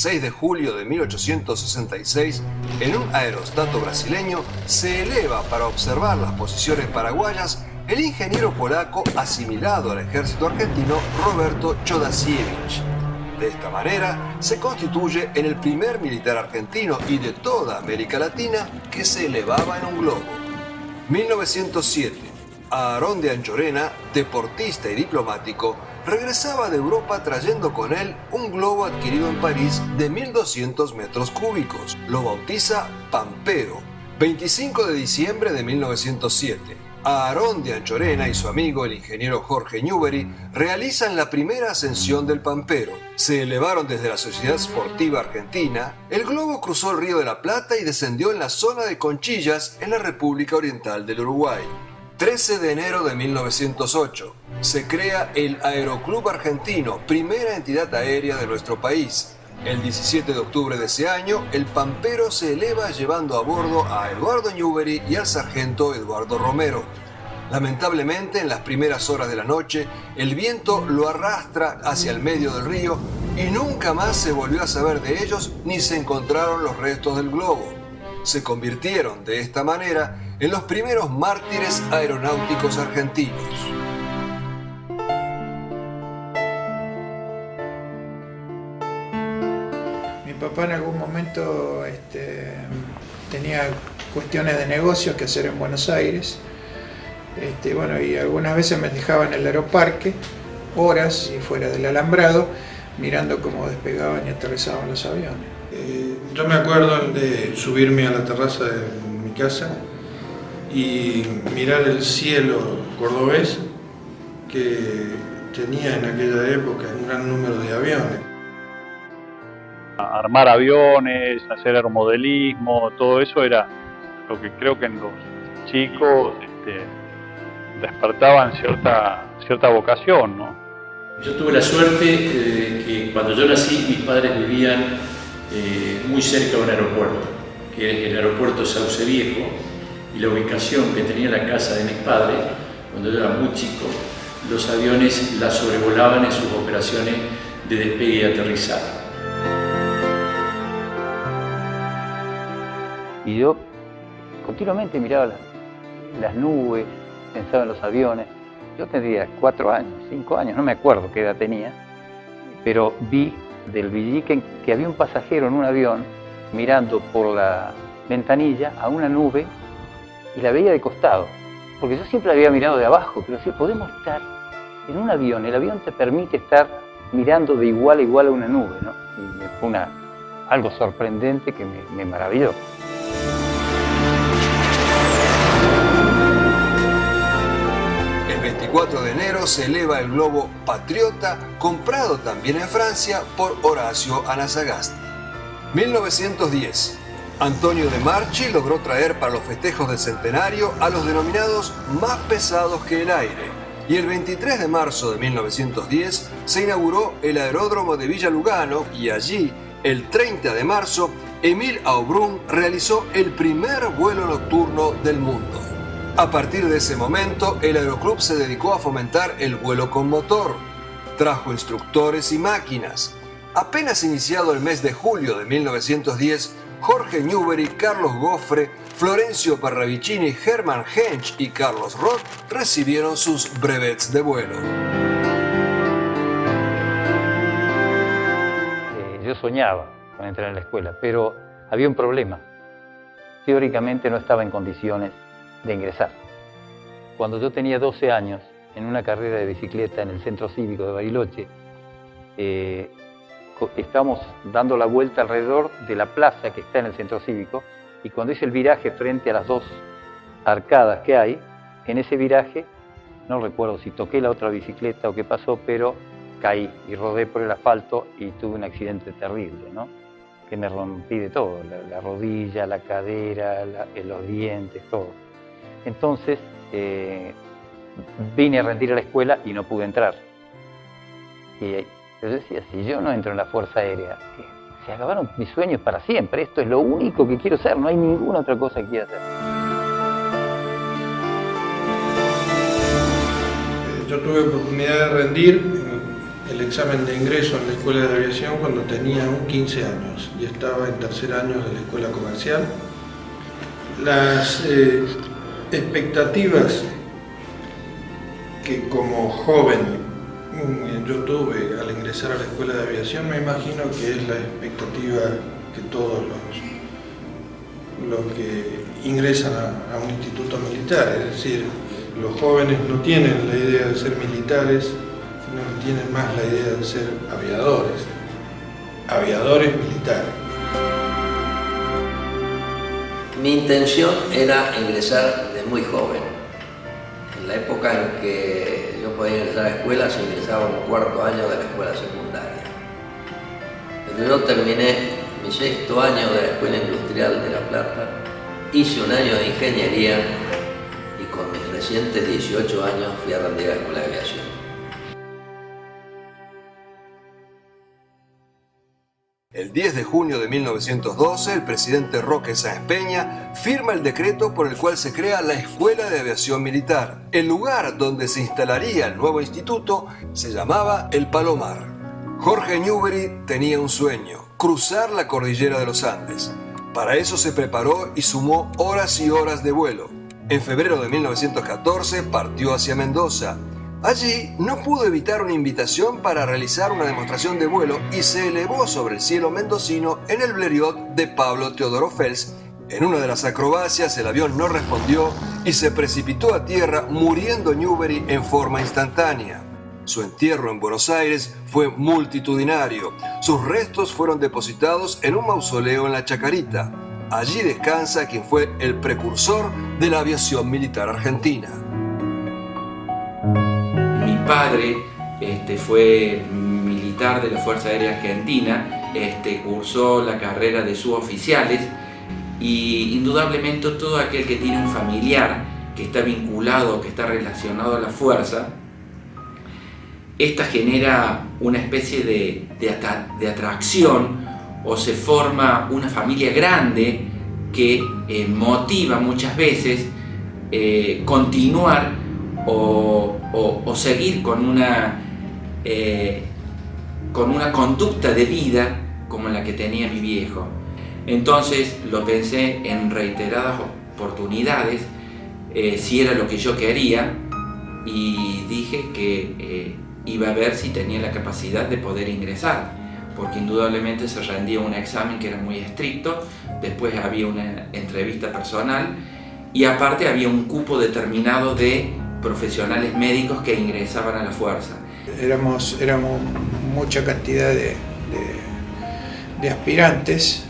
6 de julio de 1866, en un aerostato brasileño, se eleva para observar las posiciones paraguayas el ingeniero polaco asimilado al ejército argentino Roberto Chodasiewicz. De esta manera, se constituye en el primer militar argentino y de toda América Latina que se elevaba en un globo. 1907. Aarón de Anchorena, deportista y diplomático, regresaba de Europa trayendo con él un globo adquirido en París de 1.200 metros cúbicos. Lo bautiza Pampero. 25 de diciembre de 1907. Aarón de Anchorena y su amigo el ingeniero Jorge Newbery realizan la primera ascensión del Pampero. Se elevaron desde la Sociedad Sportiva Argentina, el globo cruzó el Río de la Plata y descendió en la zona de Conchillas en la República Oriental del Uruguay. 13 de enero de 1908, se crea el Aeroclub Argentino, primera entidad aérea de nuestro país. El 17 de octubre de ese año, el Pampero se eleva llevando a bordo a Eduardo Newbery y al sargento Eduardo Romero. Lamentablemente, en las primeras horas de la noche, el viento lo arrastra hacia el medio del río y nunca más se volvió a saber de ellos ni se encontraron los restos del globo. Se convirtieron de esta manera en los primeros mártires aeronáuticos argentinos. Mi papá en algún momento tenía cuestiones de negocios que hacer en Buenos Aires. Y algunas veces me dejaba en el aeroparque, horas y fuera del alambrado, mirando cómo despegaban y aterrizaban los aviones. Yo me acuerdo de subirme a la terraza de mi casa y mirar el cielo cordobés que tenía en aquella época un gran número de aviones. Armar aviones, hacer aeromodelismo, todo eso era lo que creo que en los chicos despertaban cierta vocación, ¿no? Yo tuve la suerte de que cuando yo nací mis padres vivían muy cerca de un aeropuerto, que es el aeropuerto Sauce Viejo, y la ubicación que tenía la casa de mis padres, cuando yo era muy chico, los aviones la sobrevolaban en sus operaciones de despegue y aterrizaje. Y yo continuamente miraba las nubes, pensaba en los aviones. Yo tendría 4 años, 5 años, no me acuerdo qué edad tenía, pero vi del Villiquen que había un pasajero en un avión mirando por la ventanilla a una nube y la veía de costado, porque yo siempre la había mirado de abajo, pero decía, podemos estar en un avión, el avión te permite estar mirando de igual a igual a una nube, ¿no? Y fue algo sorprendente que me maravilló. El 24 de enero se eleva el globo Patriota, comprado también en Francia por Horacio Anasagasti. 1910. Antonio de Marchi logró traer para los festejos del centenario a los denominados más pesados que el aire. Y el 23 de marzo de 1910 se inauguró el aeródromo de Villa Lugano y allí, el 30 de marzo, Émile Aubrun realizó el primer vuelo nocturno del mundo. A partir de ese momento, el Aeroclub se dedicó a fomentar el vuelo con motor. Trajo instructores y máquinas. Apenas iniciado el mes de julio de 1910, Jorge Newbery, Carlos Goffre, Florencio Parravicini, Hermann Hensch y Carlos Roth recibieron sus brevets de vuelo. Yo soñaba con entrar en la escuela, pero había un problema. Teóricamente no estaba en condiciones de ingresar. Cuando yo tenía 12 años, en una carrera de bicicleta en el Centro Cívico de Bariloche, estábamos dando la vuelta alrededor de la plaza que está en el Centro Cívico, y cuando hice el viraje frente a las 2 arcadas que hay, en ese viraje, no recuerdo si toqué la otra bicicleta o qué pasó, pero caí y rodé por el asfalto y tuve un accidente terrible, ¿no? Que me rompí de todo, la rodilla, la cadera, los dientes, todo. Entonces vine a rendir a la escuela y no pude entrar. Y yo decía, si yo no entro en la Fuerza Aérea, se acabaron mis sueños para siempre. Esto es lo único que quiero hacer, no hay ninguna otra cosa que quiera hacer. Yo tuve oportunidad de rendir el examen de ingreso en la escuela de aviación cuando tenía 15 años y estaba en tercer año de la escuela comercial. Las expectativas que como joven yo tuve al ingresar a la escuela de aviación, me imagino que es la expectativa que todos los que ingresan a un instituto militar, es decir, los jóvenes no tienen la idea de ser militares, sino que tienen más la idea de ser aviadores militares. Mi intención era ingresar de muy joven. En la época en que yo podía ingresar a la escuela, se ingresaba en un 4º año de la escuela secundaria. Pero yo terminé mi 6º año de la Escuela Industrial de La Plata, hice un año de ingeniería y con mis recientes 18 años fui a rendir a la Escuela de Aviación. El 10 de junio de 1912, el presidente Roque Sáenz Peña firma el decreto por el cual se crea la Escuela de Aviación Militar. El lugar donde se instalaría el nuevo instituto se llamaba El Palomar. Jorge Newbery tenía un sueño: cruzar la cordillera de los Andes. Para eso se preparó y sumó horas y horas de vuelo. En febrero de 1914 partió hacia Mendoza. Allí no pudo evitar una invitación para realizar una demostración de vuelo y se elevó sobre el cielo mendocino en el Blériot de Pablo Teodoro Fels. En una de las acrobacias el avión no respondió y se precipitó a tierra, muriendo Newbery en forma instantánea. Su entierro en Buenos Aires fue multitudinario. Sus restos fueron depositados en un mausoleo en la Chacarita. Allí descansa quien fue el precursor de la aviación militar argentina. Mi padre fue militar de la Fuerza Aérea Argentina, cursó la carrera de suboficiales y indudablemente todo aquel que tiene un familiar que está vinculado, que está relacionado a la fuerza, esta genera una especie de atracción o se forma una familia grande que motiva muchas veces continuar o seguir con una conducta de vida como la que tenía mi viejo. Entonces lo pensé en reiteradas oportunidades, si era lo que yo quería, y dije que iba a ver si tenía la capacidad de poder ingresar, porque indudablemente se rendía un examen que era muy estricto, después había una entrevista personal y aparte había un cupo determinado de profesionales médicos que ingresaban a la fuerza. Éramos mucha cantidad de aspirantes,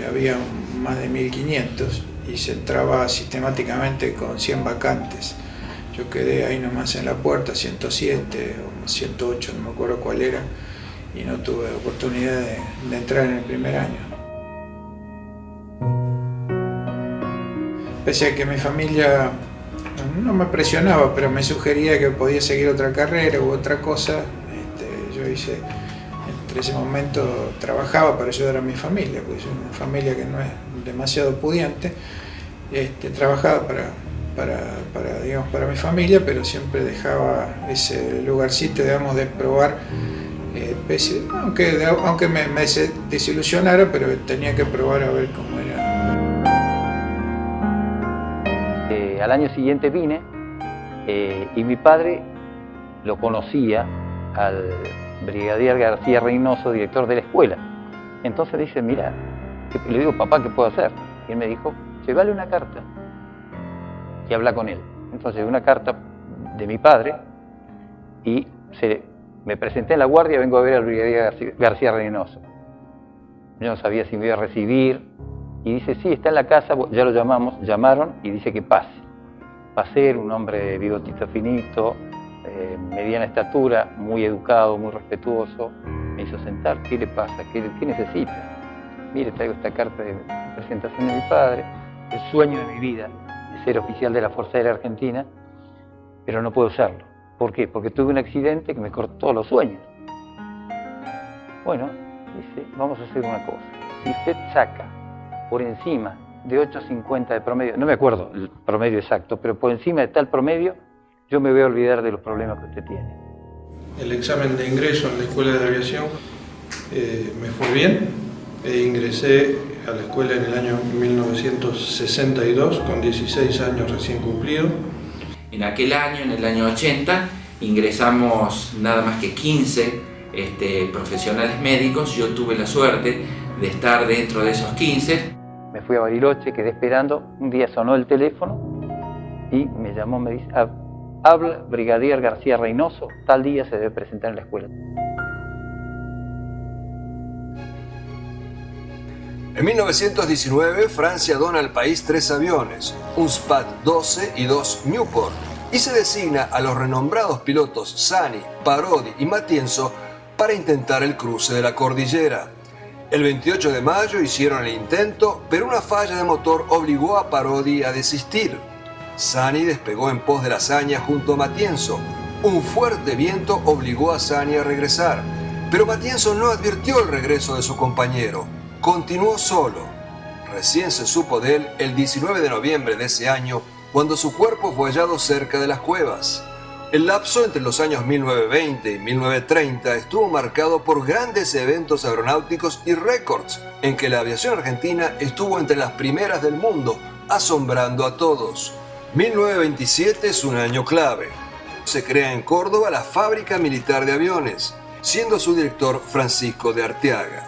había más de 1500 y se entraba sistemáticamente con 100 vacantes. Yo quedé ahí nomás en la puerta, 107 o 108, no me acuerdo cuál era, y no tuve oportunidad de entrar en el primer año. Pese a que mi familia no me presionaba, pero me sugería que podía seguir otra carrera u otra cosa, yo hice, entre ese momento trabajaba para ayudar a mi familia, porque es una familia que no es demasiado pudiente, trabajaba para mi familia, pero siempre dejaba ese lugarcito, digamos, de probar, aunque me desilusionara, pero tenía que probar a ver cómo era. Al año siguiente vine y mi padre lo conocía al brigadier García Reynoso, director de la escuela. Entonces dice, mira, le digo, papá, ¿qué puedo hacer? Y él me dijo, llévale una carta y habla con él. Entonces una carta de mi padre y me presenté en la guardia, vengo a ver al brigadier García Reynoso. Yo no sabía si me iba a recibir y dice, sí, está en la casa, ya lo llamaron y dice que pase. Pasé, era un hombre de bigotito finito, mediana estatura, muy educado, muy respetuoso. Me hizo sentar, ¿qué le pasa? ¿Qué necesita? Mire, traigo esta carta de presentación de mi padre, el sueño de mi vida, de ser oficial de la Fuerza Aérea Argentina, pero no puedo serlo. ¿Por qué? Porque tuve un accidente que me cortó los sueños. Bueno, dice, vamos a hacer una cosa. Si usted saca por encima de 8.50 de promedio, no me acuerdo el promedio exacto, pero por encima de tal promedio, yo me voy a olvidar de los problemas que usted tiene. El examen de ingreso en la Escuela de Aviación me fue bien e ingresé a la escuela en el año 1962 con 16 años recién cumplidos. En aquel año, en el año 80, ingresamos nada más que 15 profesionales médicos. Yo tuve la suerte de estar dentro de esos 15. Me fui a Bariloche, quedé esperando. Un día sonó el teléfono y me llamó, me dice, habla Brigadier García Reynoso, tal día se debe presentar en la escuela. En 1919, Francia dona al país 3 aviones, un Spad-12 y 2 Nieuport, y se designa a los renombrados pilotos Sani, Parodi y Matienzo para intentar el cruce de la cordillera. El 28 de mayo hicieron el intento, pero una falla de motor obligó a Parodi a desistir. Sani despegó en pos de la hazaña junto a Matienzo. Un fuerte viento obligó a Sani a regresar, pero Matienzo no advirtió el regreso de su compañero. Continuó solo. Recién se supo de él el 19 de noviembre de ese año, cuando su cuerpo fue hallado cerca de las cuevas. El lapso entre los años 1920 y 1930 estuvo marcado por grandes eventos aeronáuticos y récords, en que la aviación argentina estuvo entre las primeras del mundo, asombrando a todos. 1927 es un año clave. Se crea en Córdoba la Fábrica Militar de Aviones, siendo su director Francisco de Arteaga.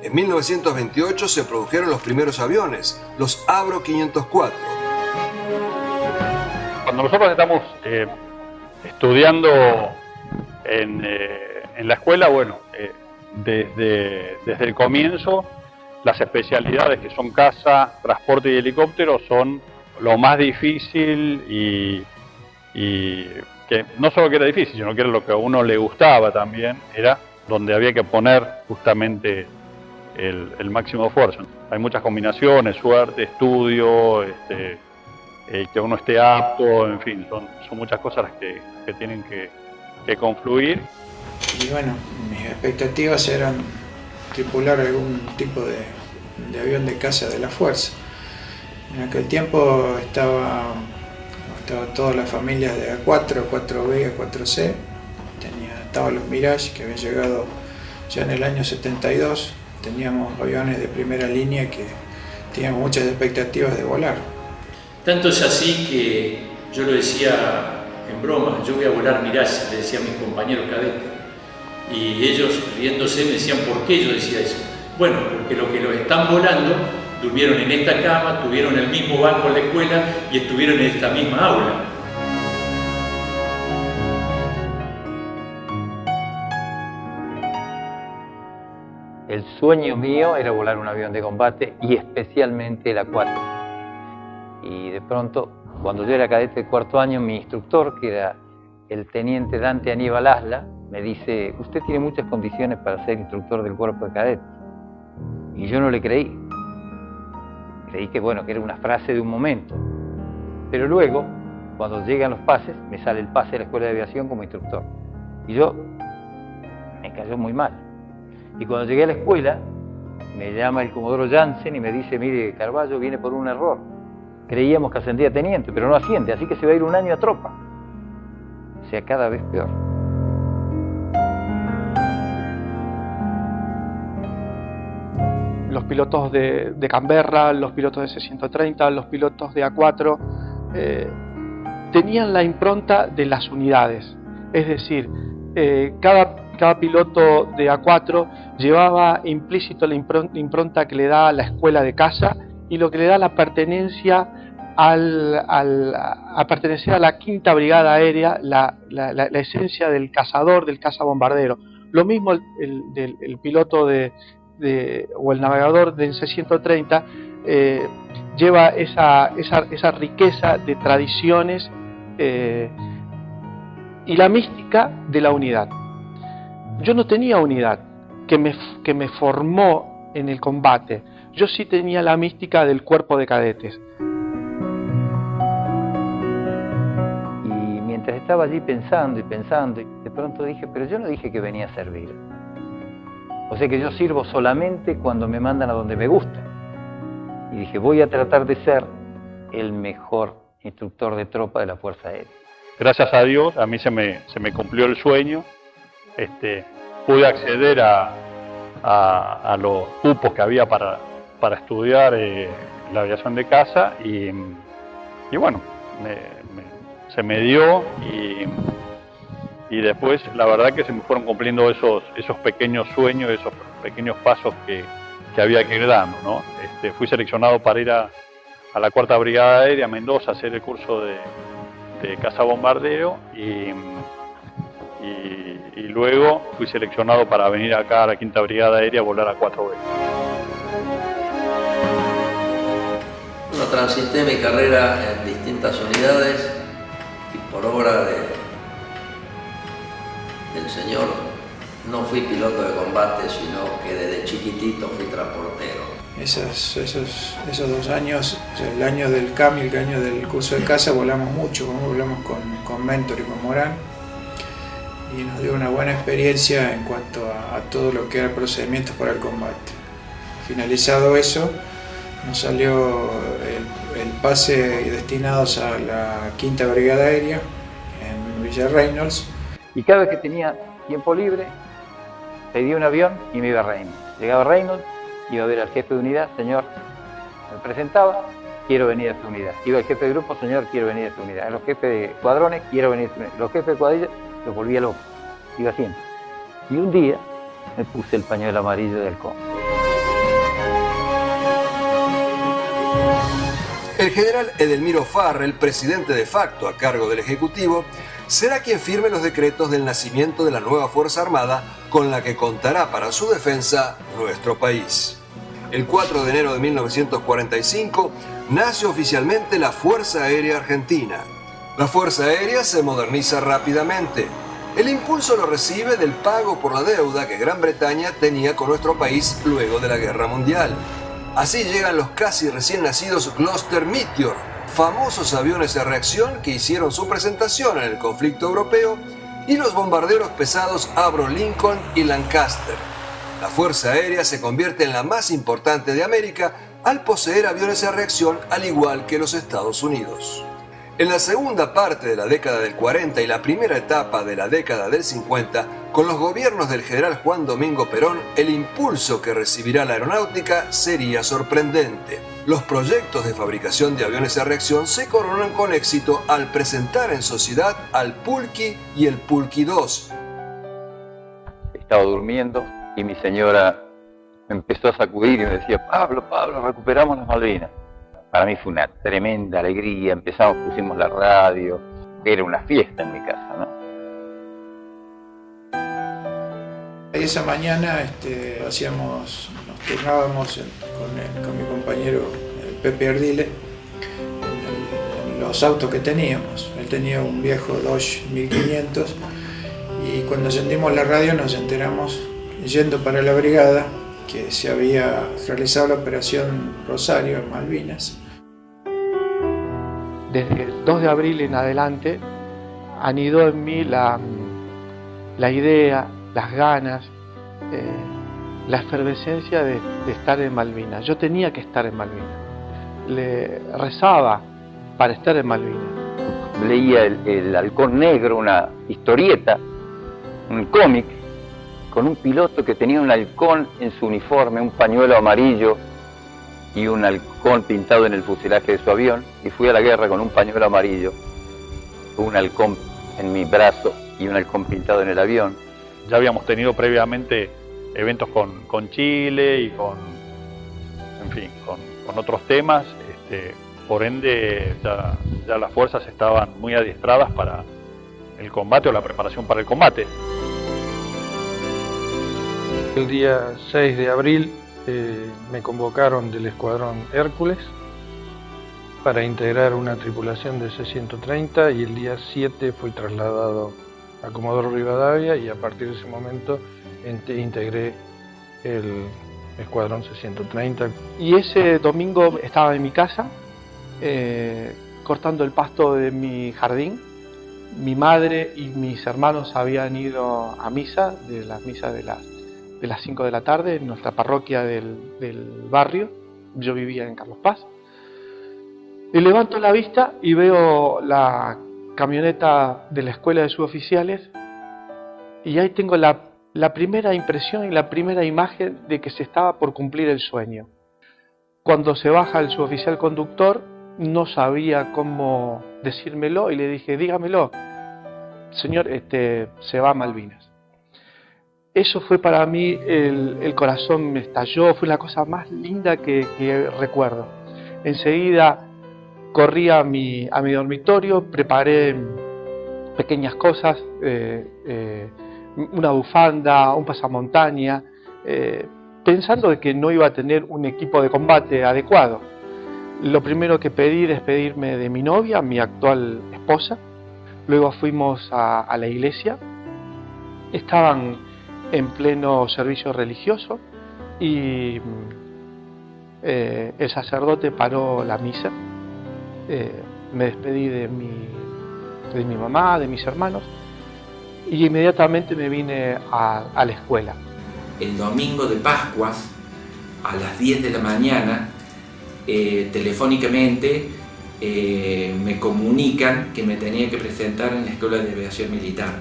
En 1928 se produjeron los primeros aviones, los Avro 504. Cuando nosotros estamos estudiando en la escuela, bueno, desde el comienzo, las especialidades que son caza, transporte y helicóptero son lo más difícil y que no solo que era difícil, sino que era lo que a uno le gustaba también, era donde había que poner justamente el máximo esfuerzo. Hay muchas combinaciones, suerte, estudio, que uno esté apto, en fin, son muchas cosas las que tienen que confluir. Y bueno, mis expectativas eran tripular algún tipo de avión de caza de la fuerza. En aquel tiempo estaban todas las familias de A4, A4B, A4C, estaban los Mirage que habían llegado ya en el año 72, teníamos aviones de primera línea que teníamos muchas expectativas de volar. Tanto es así que yo lo decía en broma, yo voy a volar Mirage, le decía a mis compañeros cadetes. Y ellos riéndose me decían, ¿por qué yo decía eso? Bueno, porque los que los están volando durmieron en esta cama, tuvieron el mismo banco en la escuela y estuvieron en esta misma aula. El sueño mío era volar un avión de combate y especialmente el A4. Y de pronto, cuando yo era cadete de cuarto año, mi instructor, que era el teniente Dante Aníbal Asla, me dice, usted tiene muchas condiciones para ser instructor del cuerpo de cadetes. Y yo no le creí. Creí que, bueno, que era una frase de un momento. Pero luego, cuando llegan los pases, me sale el pase de la Escuela de Aviación como instructor. Y yo me cayó muy mal. Y cuando llegué a la escuela, me llama el comodoro Jansen y me dice, mire, Carballo viene por un error. Creíamos que ascendía a teniente, pero no asciende, así que se va a ir un año a tropa. O sea, cada vez peor. Los pilotos de Canberra, los pilotos de C-130, los pilotos de A4, tenían la impronta de las unidades. Es decir, cada piloto de A4 llevaba implícito la impronta que le da la escuela de caza y lo que le da la pertenencia a pertenecer a la quinta brigada aérea, la esencia del cazador, del cazabombardero. Lo mismo el piloto o el navegador del C-130 lleva esa riqueza de tradiciones y la mística de la unidad. Yo no tenía unidad que me formó en el combate. Yo sí tenía la mística del cuerpo de cadetes. Y mientras estaba allí pensando y de pronto dije, pero yo no dije que venía a servir. O sea que yo sirvo solamente cuando me mandan a donde me gusta. Y dije, voy a tratar de ser el mejor instructor de tropa de la Fuerza Aérea. Gracias a Dios, a mí se me cumplió el sueño pude acceder a los cupos que había para estudiar la aviación de caza y bueno, se me dio y después la verdad que se me fueron cumpliendo esos pequeños sueños, esos pequeños pasos que había que ir dando, ¿no? Fui seleccionado para ir a la 4ª Brigada Aérea a Mendoza a hacer el curso de caza bombardero y luego fui seleccionado para venir acá a la 5ª Brigada Aérea a volar a 4B. Bueno, transité mi carrera en distintas unidades y por obra del Señor no fui piloto de combate, sino que desde chiquitito fui transportero. Esos 2 años, o sea, el año del CAM y el año del curso de caza, volamos mucho, volamos con Mentor y con Morán, y nos dio una buena experiencia en cuanto a todo lo que era procedimientos para el combate. Finalizado eso, nos salió el pase destinados a la 5ª Brigada Aérea en Villa Reynolds. Y cada vez que tenía tiempo libre, pedía un avión y me iba a Reynolds. Llegaba a Reynolds, iba a ver al jefe de unidad, señor, me presentaba, quiero venir a esta unidad. Iba al jefe de grupo, señor, quiero venir a esta unidad. A los jefes de cuadrones, quiero venir a esta unidad. Los jefes de cuadrillas, los volvía locos. Iba siempre. Y un día me puse el pañuelo amarillo del halcón. El general Edelmiro Farrell, presidente de facto a cargo del Ejecutivo, será quien firme los decretos del nacimiento de la nueva Fuerza Armada con la que contará para su defensa nuestro país. El 4 de enero de 1945 nace oficialmente la Fuerza Aérea Argentina. La Fuerza Aérea se moderniza rápidamente. El impulso lo recibe del pago por la deuda que Gran Bretaña tenía con nuestro país luego de la Guerra Mundial. Así llegan los casi recién nacidos Gloster Meteor, famosos aviones de reacción que hicieron su presentación en el conflicto europeo, y los bombarderos pesados Abraham Lincoln y Lancaster. La Fuerza Aérea se convierte en la más importante de América al poseer aviones de reacción al igual que los Estados Unidos. En la segunda parte de la década del 40 y la primera etapa de la década del 50, con los gobiernos del general Juan Domingo Perón, el impulso que recibirá la aeronáutica sería sorprendente. Los proyectos de fabricación de aviones de reacción se coronan con éxito al presentar en sociedad al Pulqui y el Pulqui 2. Estaba durmiendo y mi señora me empezó a sacudir y me decía, Pablo, recuperamos las Malvinas. Para mí fue una tremenda alegría, pusimos la radio, era una fiesta en mi casa, ¿no? Y esa mañana nos turnábamos con mi compañero Pepe Ardile en los autos que teníamos. Él tenía un viejo Dodge 1500 y cuando encendimos la radio nos enteramos, yendo para la brigada, que se había realizado la operación Rosario en Malvinas. Desde el 2 de abril en adelante anidó en mí la idea, las ganas, la efervescencia de estar en Malvinas. Yo tenía que estar en Malvinas. Le rezaba para estar en Malvinas. Leía el Halcón Negro, una historieta, un cómic, con un piloto que tenía un halcón en su uniforme, un pañuelo amarillo y un halcón pintado en el fuselaje de su avión, y fui a la guerra con un pañuelo amarillo, un halcón en mi brazo y un halcón pintado en el avión. Ya habíamos tenido previamente eventos con Chile y con otros temas, por ende ya las fuerzas estaban muy adiestradas para el combate o la preparación para el combate. El día 6 de abril me convocaron del escuadrón Hércules para integrar una tripulación de C-130 y el día 7 fui trasladado a Comodoro Rivadavia y a partir de ese momento integré el escuadrón C-130. Y ese domingo estaba en mi casa cortando el pasto de mi jardín. Mi madre y mis hermanos habían ido a misa, de las misas de las 5 de la tarde en nuestra parroquia del barrio. Yo vivía en Carlos Paz. Y levanto la vista y veo la camioneta de la escuela de suboficiales Y ahí tengo la primera impresión y la primera imagen de que se estaba por cumplir el sueño. Cuando se baja el suboficial conductor, no sabía cómo decírmelo y le dije, dígamelo, señor, se va a Malvinas. Eso fue para mí, el corazón me estalló, fue la cosa más linda que recuerdo. Enseguida corrí a mi dormitorio, preparé pequeñas cosas, una bufanda, un pasamontaña, pensando de que no iba a tener un equipo de combate adecuado. Lo primero que pedí, despedirme de mi novia, mi actual esposa. Luego fuimos a la iglesia. Estaban en pleno servicio religioso y el sacerdote paró la misa. Me despedí de mi mamá, de mis hermanos, y inmediatamente me vine a la escuela. El domingo de Pascuas, a las 10 de la mañana, telefónicamente me comunican que me tenía que presentar en la Escuela de Aviación Militar.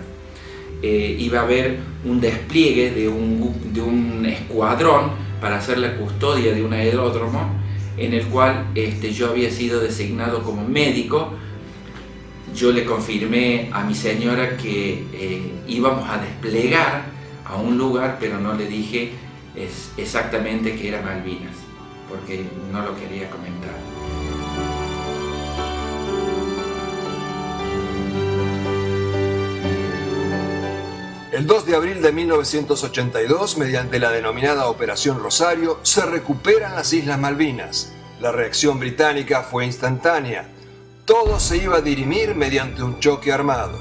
Iba a haber un despliegue de un escuadrón para hacer la custodia de un aeródromo, en el cual yo había sido designado como médico. Yo le confirmé a mi señora que íbamos a desplegar a un lugar, pero no le dije exactamente que era Malvinas, porque no lo quería comentar. El 2 de abril de 1982, mediante la denominada Operación Rosario, se recuperan las Islas Malvinas. La reacción británica fue instantánea. Todo se iba a dirimir mediante un choque armado.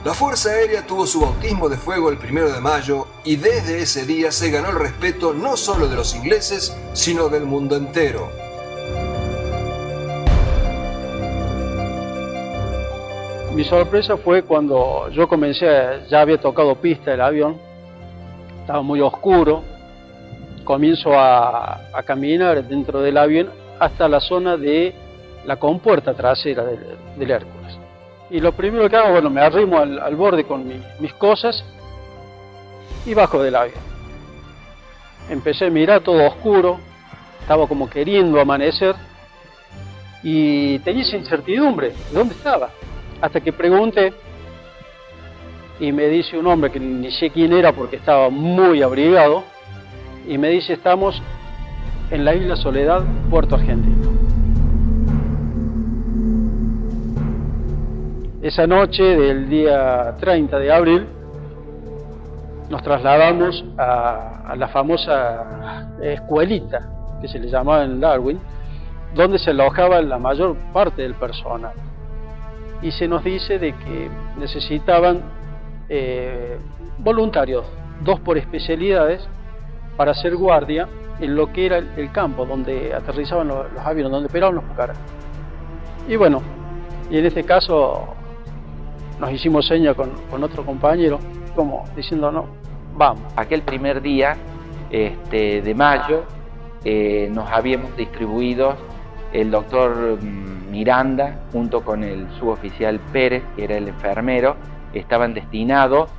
La Fuerza Aérea tuvo su bautismo de fuego el 1 de mayo y desde ese día se ganó el respeto no solo de los ingleses, sino del mundo entero. Mi sorpresa fue cuando yo ya había tocado pista el avión, estaba muy oscuro, comienzo a caminar dentro del avión hasta la zona de la compuerta trasera del Hércules. Y lo primero que hago, me arrimo al borde con mis cosas y bajo del avión. Empecé a mirar todo oscuro, estaba como queriendo amanecer y tenía esa incertidumbre, ¿de dónde estaba? Hasta que pregunté y me dice un hombre que ni sé quién era porque estaba muy abrigado y me dice, estamos en la isla Soledad, Puerto Argentino. Esa noche del día 30 de abril nos trasladamos a la famosa escuelita que se le llamaba en Darwin, donde se alojaba la mayor parte del personal. Y se nos dice de que necesitaban voluntarios, 2 por especialidades, para hacer guardia en lo que era el campo donde aterrizaban los aviones, donde operaban los Pucará. Y bueno, y en este caso nos hicimos señas con otro compañero, como diciendo, no, vamos. Aquel primer día de mayo nos habíamos distribuido el doctor Miranda junto con el suboficial Pérez, que era el enfermero, estaban destinados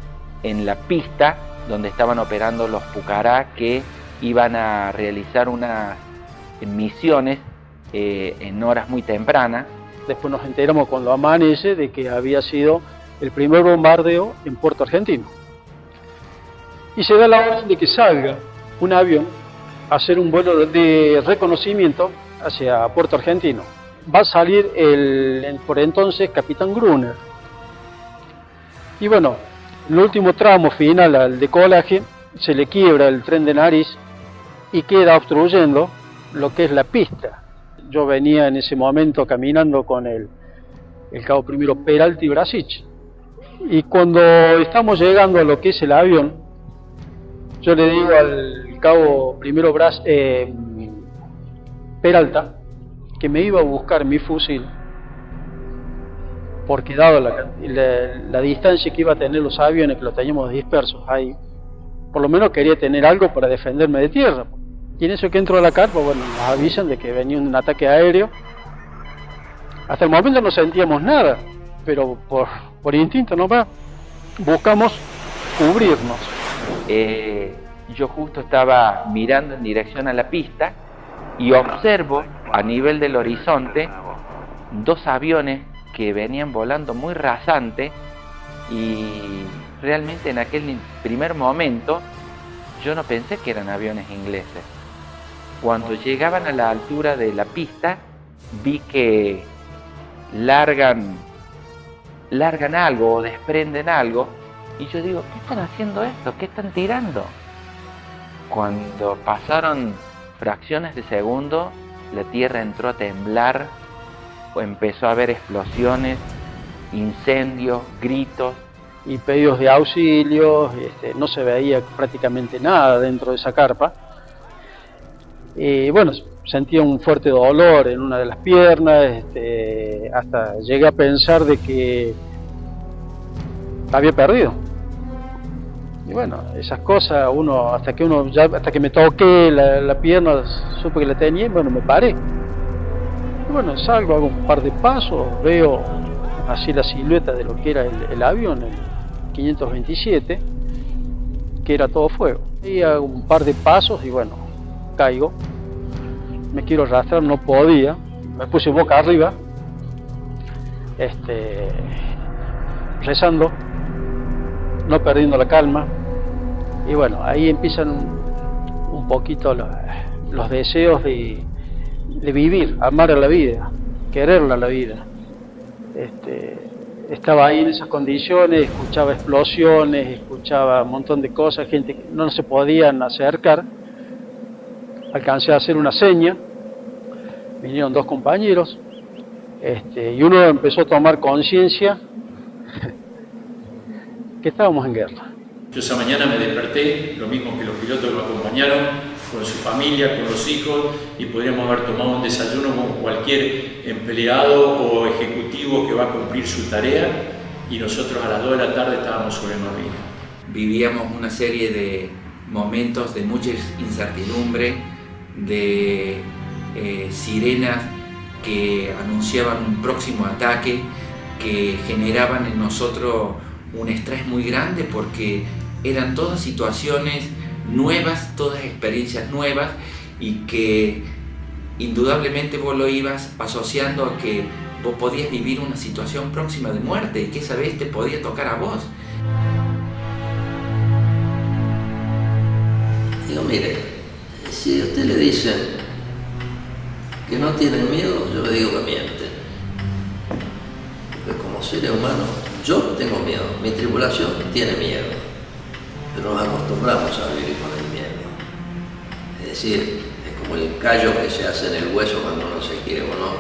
en la pista donde estaban operando los Pucará, que iban a realizar unas misiones en horas muy tempranas. Después nos enteramos cuando amanece de que había sido el primer bombardeo en Puerto Argentino. Y se da la orden de que salga un avión a hacer un vuelo de reconocimiento hacia Puerto Argentino. Va a salir por entonces Capitán Gruner. Y bueno, en el último tramo final al decolaje se le quiebra el tren de nariz y queda obstruyendo lo que es la pista. Yo venía en ese momento caminando con el cabo primero Peralta y Brasich. Y cuando estamos llegando a lo que es el avión, yo le digo al cabo primero Peralta que me iba a buscar mi fusil, porque dado la distancia que iba a tener los aviones, que los teníamos dispersos ahí, por lo menos quería tener algo para defenderme de tierra. Y en eso que entro a la carpa, bueno, nos avisan de que venía un ataque aéreo. Hasta el momento no sentíamos nada, pero por instinto nomás buscamos descubrirnos. Yo justo estaba mirando en dirección a la pista y observo a nivel del horizonte 2 aviones que venían volando muy rasante, y realmente en aquel primer momento yo no pensé que eran aviones ingleses. Cuando llegaban a la altura de la pista vi que largan algo o desprenden algo, y yo digo, ¿qué están haciendo esto? ¿Qué están tirando? Cuando pasaron fracciones de segundo, la tierra entró a temblar, empezó a haber explosiones, incendios, gritos. Y pedidos de auxilio, no se veía prácticamente nada dentro de esa carpa. Y bueno, sentía un fuerte dolor en una de las piernas, hasta llegué a pensar de que había perdido. Y bueno, esas cosas, hasta que me toqué la pierna, supe que la tenía y bueno, me paré. Y bueno, salgo, hago un par de pasos, veo así la silueta de lo que era el avión, el 527, que era todo fuego. Y hago un par de pasos y bueno, caigo. Me quiero arrastrar, no podía, me puse boca arriba, rezando, no perdiendo la calma. Y bueno, ahí empiezan un poquito los deseos de vivir, amar a la vida, quererla a la vida. Estaba ahí en esas condiciones, escuchaba explosiones, escuchaba un montón de cosas, gente que no se podían acercar. Alcancé a hacer una seña, vinieron 2 compañeros, y uno empezó a tomar conciencia que estábamos en guerra. Yo esa mañana me desperté, lo mismo que los pilotos que lo acompañaron, con su familia, con los hijos, y podríamos haber tomado un desayuno con cualquier empleado o ejecutivo que va a cumplir su tarea, y nosotros a las 2 de la tarde estábamos sobre Malvinas. Vivíamos una serie de momentos de mucha incertidumbre, de sirenas que anunciaban un próximo ataque, que generaban en nosotros un estrés muy grande, porque eran todas situaciones nuevas, todas experiencias nuevas, y que indudablemente vos lo ibas asociando a que vos podías vivir una situación próxima de muerte y que esa vez te podía tocar a vos. Digo, mire, si a usted le dicen que no tienen miedo, yo le digo que mienten. Porque como seres humanos, yo tengo miedo, mi tripulación tiene miedo, pero nos acostumbramos a vivir con el miedo. Es decir, es como el callo que se hace en el hueso cuando uno se quiere o no,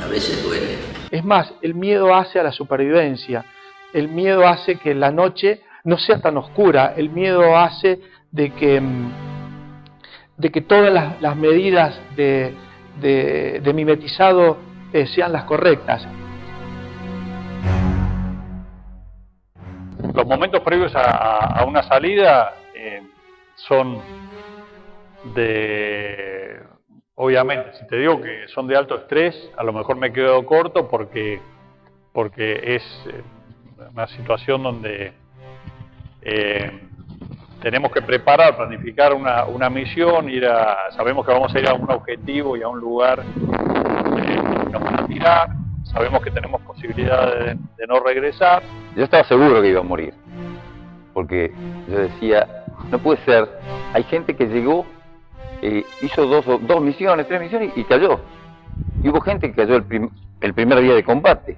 a veces duele. Es más, el miedo hace a la supervivencia, el miedo hace que la noche no sea tan oscura, el miedo hace de que todas las medidas de mimetizado sean las correctas. Los momentos previos a una salida son obviamente, si te digo que son de alto estrés, a lo mejor me quedo corto porque es una situación donde tenemos que preparar, planificar una misión, sabemos que vamos a ir a un objetivo y a un lugar donde nos van a tirar, sabemos que tenemos posibilidad de no regresar. Yo estaba seguro que iba a morir, porque yo decía, no puede ser, hay gente que llegó, hizo dos misiones, 3 misiones y cayó. Y hubo gente que cayó el primer día de combate.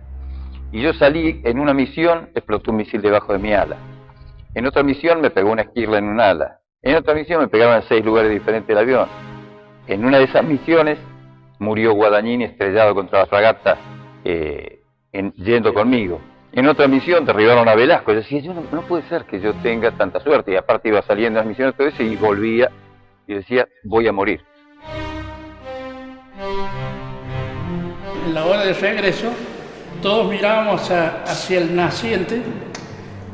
Y yo salí en una misión, explotó un misil debajo de mi ala. En otra misión me pegó una esquirla en un ala. En otra misión me pegaron en 6 lugares diferentes del avión. En una de esas misiones murió Guadagnini estrellado contra la fragata yendo conmigo. En otra misión derribaron a Velasco. Yo decía, no puede ser que yo tenga tanta suerte. Y aparte iba saliendo en las misiones todo eso y volvía y decía, voy a morir. En la hora de regreso, todos mirábamos hacia el naciente,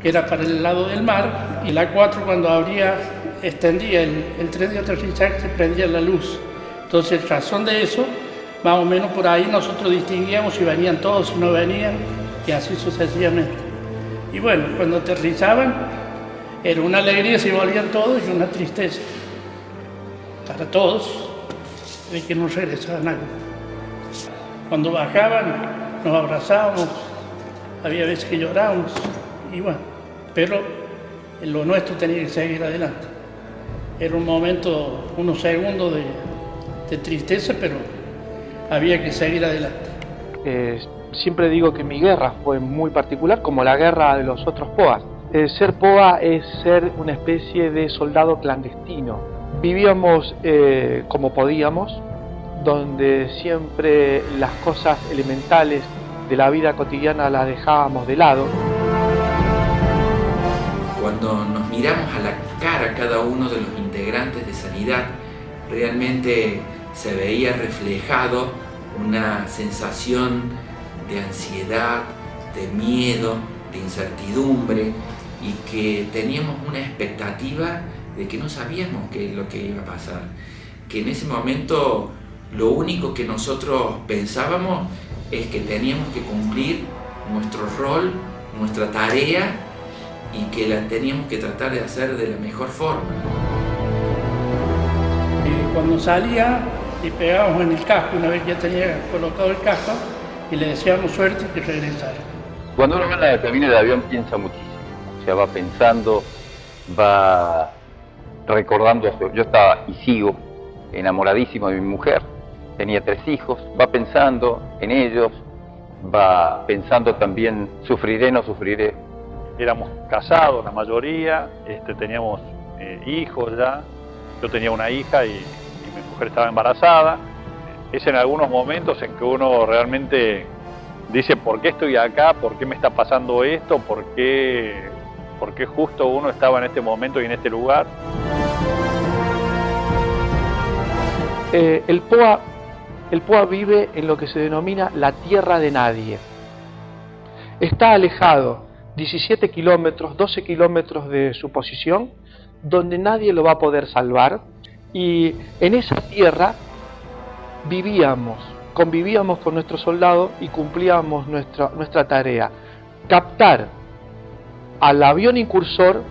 que era para el lado del mar, y la 4 cuando extendía el tren de aterrizaje se prendía la luz. Entonces, en razón de eso, más o menos por ahí nosotros distinguíamos si venían todos, si no venían, y así sucesivamente. Y bueno, cuando aterrizaban, Era una alegría si volvían todos y una tristeza para todos de que no regresaba nadie. Cuando bajaban nos abrazábamos, había veces que llorábamos y bueno, pero lo nuestro tenía que seguir adelante. Era un momento, unos segundos de tristeza, pero había que seguir adelante. Siempre digo que mi guerra fue muy particular, como la guerra de los otros POAs. Ser POA es ser una especie de soldado clandestino. Vivíamos como podíamos, donde siempre las cosas elementales de la vida cotidiana las dejábamos de lado. Cuando nos miramos a la cara cada uno de los integrantes de Sanidad, realmente se veía reflejado una sensación de ansiedad, de miedo, de incertidumbre, y que teníamos una expectativa de que no sabíamos qué es lo que iba a pasar. Que en ese momento lo único que nosotros pensábamos es que teníamos que cumplir nuestro rol, nuestra tarea, y que la teníamos que tratar de hacer de la mejor forma. Cuando salía y pegábamos en el casco, una vez que ya tenía colocado el casco, y le deseábamos suerte y que regresara. Cuando uno va en la cabina del avión piensa muchísimo, o sea, va pensando, va recordando. Yo estaba y sigo enamoradísimo de mi mujer, tenía 3 hijos, va pensando en ellos, va pensando también, sufriré, no sufriré. Éramos casados la mayoría, teníamos hijos ya, yo tenía una hija y mi mujer estaba embarazada. Es en algunos momentos en que uno realmente dice, ¿por qué estoy acá? ¿Por qué me está pasando esto? ¿Por qué justo uno estaba en este momento y en este lugar? El POA vive en lo que se denomina la tierra de nadie. Está alejado 17 kilómetros, 12 kilómetros de su posición, donde nadie lo va a poder salvar, y en esa tierra convivíamos con nuestros soldados y cumplíamos nuestra tarea: captar al avión incursor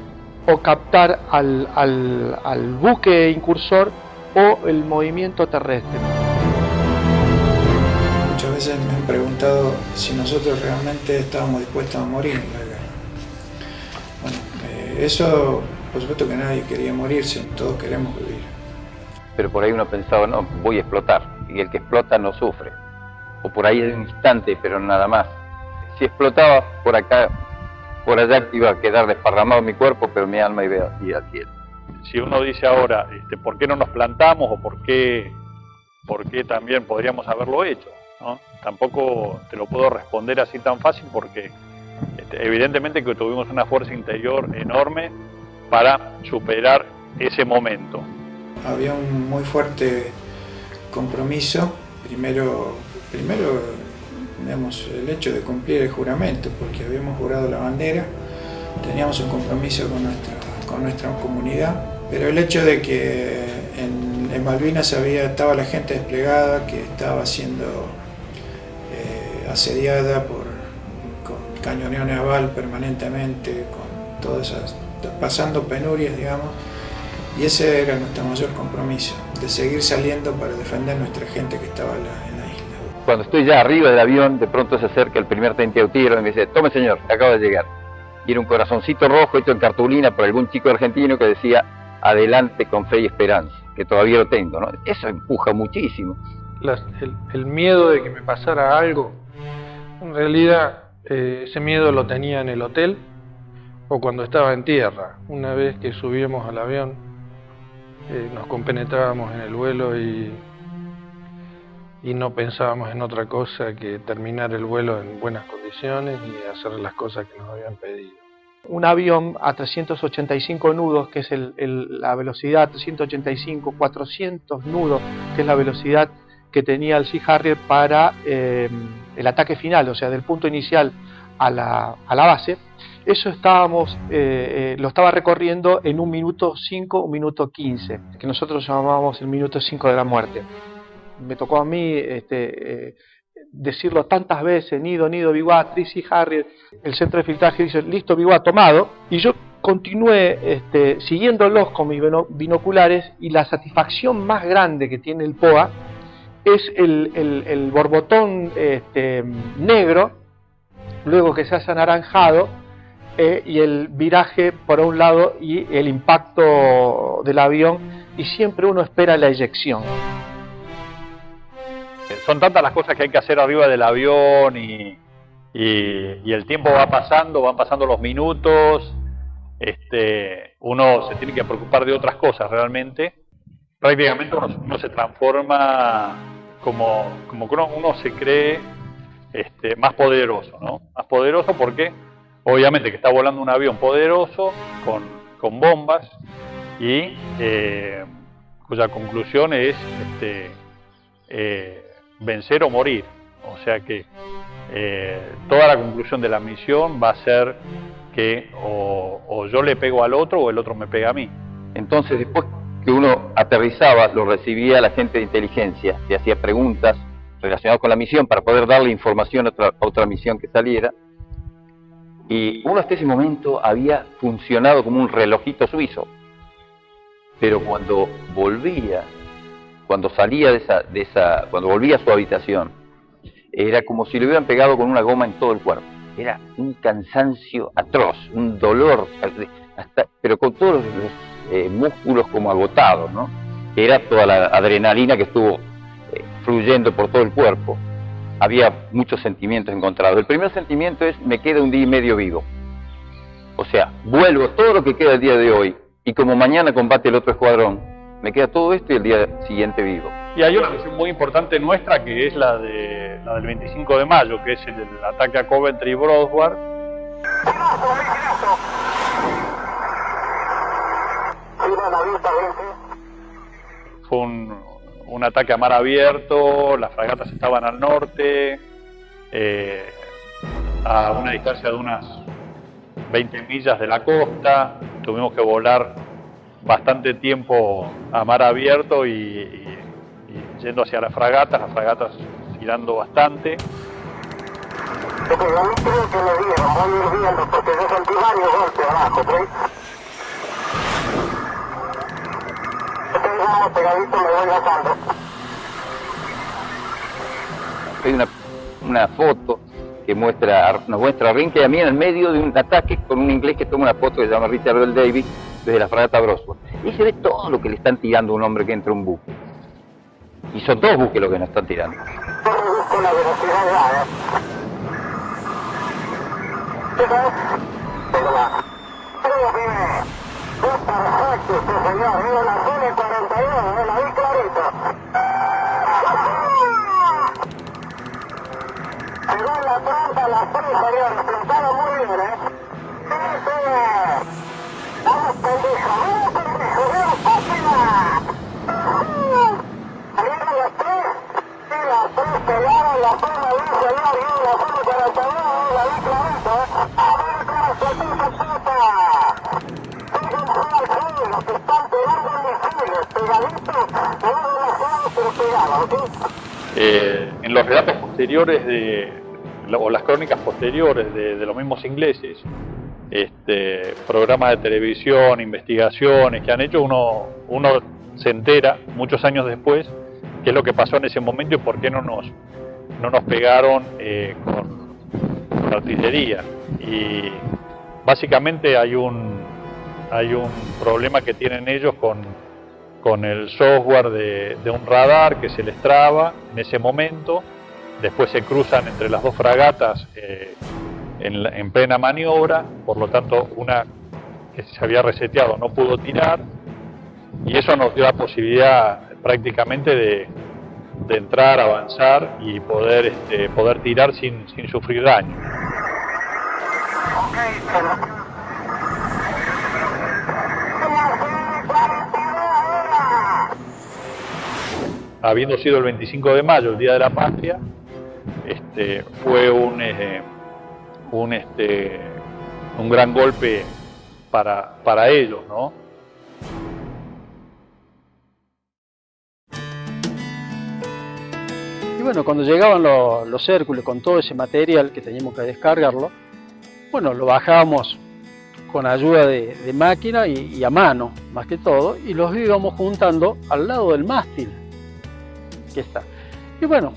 o captar al buque incursor o el movimiento terrestre. Muchas veces me han preguntado si nosotros realmente estábamos dispuestos a morir en la guerra. Bueno, eso, por supuesto que nadie quería morirse, todos queremos vivir. Pero por ahí uno pensaba, no, voy a explotar, y el que explota no sufre. O por ahí de un instante, pero nada más. Si explotaba por acá, por allá iba a quedar desparramado mi cuerpo, pero mi alma iba al cielo. Si uno dice ahora, ¿por qué no nos plantamos? O ¿por qué también podríamos haberlo hecho? ¿No? Tampoco te lo puedo responder así tan fácil, porque evidentemente que tuvimos una fuerza interior enorme para superar ese momento. Había un muy fuerte compromiso, primero digamos, el hecho de cumplir el juramento, porque habíamos jurado la bandera, teníamos un compromiso con nuestra comunidad, pero el hecho de que en Malvinas estaba la gente desplegada, que estaba siendo asediada con cañoneo naval permanentemente, con todas esas, pasando penurias, digamos, y ese era nuestro mayor compromiso, de seguir saliendo para defender nuestra gente que estaba en la isla. Cuando estoy ya arriba del avión, de pronto se acerca el primer teniente Autiero y me dice, tome señor, acaba de llegar. Y era un corazoncito rojo hecho en cartulina por algún chico argentino que decía, adelante con fe y esperanza, que todavía lo tengo, ¿no? Eso empuja muchísimo. El miedo de que me pasara algo, en realidad ese miedo lo tenía en el hotel o cuando estaba en tierra. Una vez que subíamos al avión, nos compenetrábamos en el vuelo y no pensábamos en otra cosa que terminar el vuelo en buenas condiciones y hacer las cosas que nos habían pedido. Un avión a 385 nudos, que es la velocidad, 385, 400 nudos, que es la velocidad que tenía el Sea Harrier para el ataque final, o sea, del punto inicial a la base. Eso lo estaba recorriendo en 1 minuto 5, 1 minuto 15, que nosotros llamábamos el minuto 5 de la muerte. Me tocó a mí decirlo tantas veces, nido, Biguá, Sea Harrier, el centro de filtraje dice, listo, Biguá, tomado, y yo continué siguiéndolos con mis binoculares, y la satisfacción más grande que tiene el POA es el borbotón negro, luego que se hace anaranjado, y el viraje por un lado y el impacto del avión, y siempre uno espera la eyección. Son tantas las cosas que hay que hacer arriba del avión y el tiempo va pasando, van pasando los minutos, uno se tiene que preocupar de otras cosas realmente. Prácticamente uno se transforma como que uno se cree más poderoso, ¿no? Más poderoso porque obviamente que está volando un avión poderoso con bombas y cuya conclusión es vencer o morir. O sea que toda la conclusión de la misión va a ser que o yo le pego al otro o el otro me pega a mí. Entonces, después que uno aterrizaba, lo recibía la gente de inteligencia, se hacía preguntas relacionadas con la misión para poder darle información a otra misión que saliera, y uno hasta ese momento había funcionado como un relojito suizo, pero cuando volvía, cuando volvía a su habitación, era como si le hubieran pegado con una goma en todo el cuerpo. Era un cansancio atroz, un dolor, pero con todos los músculos como agotados, ¿no? Era toda la adrenalina que estuvo fluyendo por todo el cuerpo. Había muchos sentimientos encontrados. El primer sentimiento es: me queda un día y medio vivo. O sea, vuelvo todo lo que queda el día de hoy, y como mañana combate el otro escuadrón, me queda todo esto y el día siguiente vivo. Y hay una misión muy importante nuestra, que es la del 25 de mayo, que es el ataque a Coventry y Broadward. Fue un ataque a mar abierto, las fragatas estaban al norte, a una distancia de unas 20 millas de la costa. Tuvimos que volar bastante tiempo a mar abierto y yendo hacia las fragatas girando bastante. Ok, a mí creo que me dieron, voy a ir viendo porque yo sentí varios golpes abajo, ¿sí? Estoy vamos pegadito, me voy bajando. Hay una foto que nos muestra a Rinke y a mí en el medio de un ataque con un inglés que toma una foto que se llama Richard Bell Davis desde la fragata Broadward. Y se ve todo lo que le están tirando a un hombre que entra a un buque. Y son dos buques los que nos están tirando. Yo reduzco la velocidad de nada. Pero va. Creo que es perfecto este señor. Veo la zona 41, la vi clarito. Pegó en la trampa las tres, señor. Explotado muy bien, Vamos, pendejo, vamos, página. Salieron las tres, y las tres pegaron la forma de un señor, y la forma 41, la vi clarito, A ver cómo se toca sota. Fíjense al fuego, que están pegando misiles, pegaditos, no demasiado, pero pegados, ¿sí? En los relatos posteriores o las crónicas posteriores de los mismos ingleses, programas de televisión, investigaciones que han hecho, uno se entera muchos años después qué es lo que pasó en ese momento y por qué no nos pegaron con artillería. Y básicamente hay un problema que tienen ellos con el software de un radar que se les traba en ese momento. Después se cruzan entre las dos fragatas en plena maniobra, por lo tanto una que se había reseteado no pudo tirar, y eso nos dio la posibilidad prácticamente de entrar, avanzar y poder tirar sin sufrir daño. Habiendo sido el 25 de mayo, el Día de la Patria, fue un gran golpe para ellos, ¿no? Y bueno, cuando llegaban los Hércules con todo ese material que teníamos que descargarlo, bueno, lo bajábamos con ayuda de máquina y a mano, más que todo, y los íbamos juntando al lado del mástil que está. Y bueno,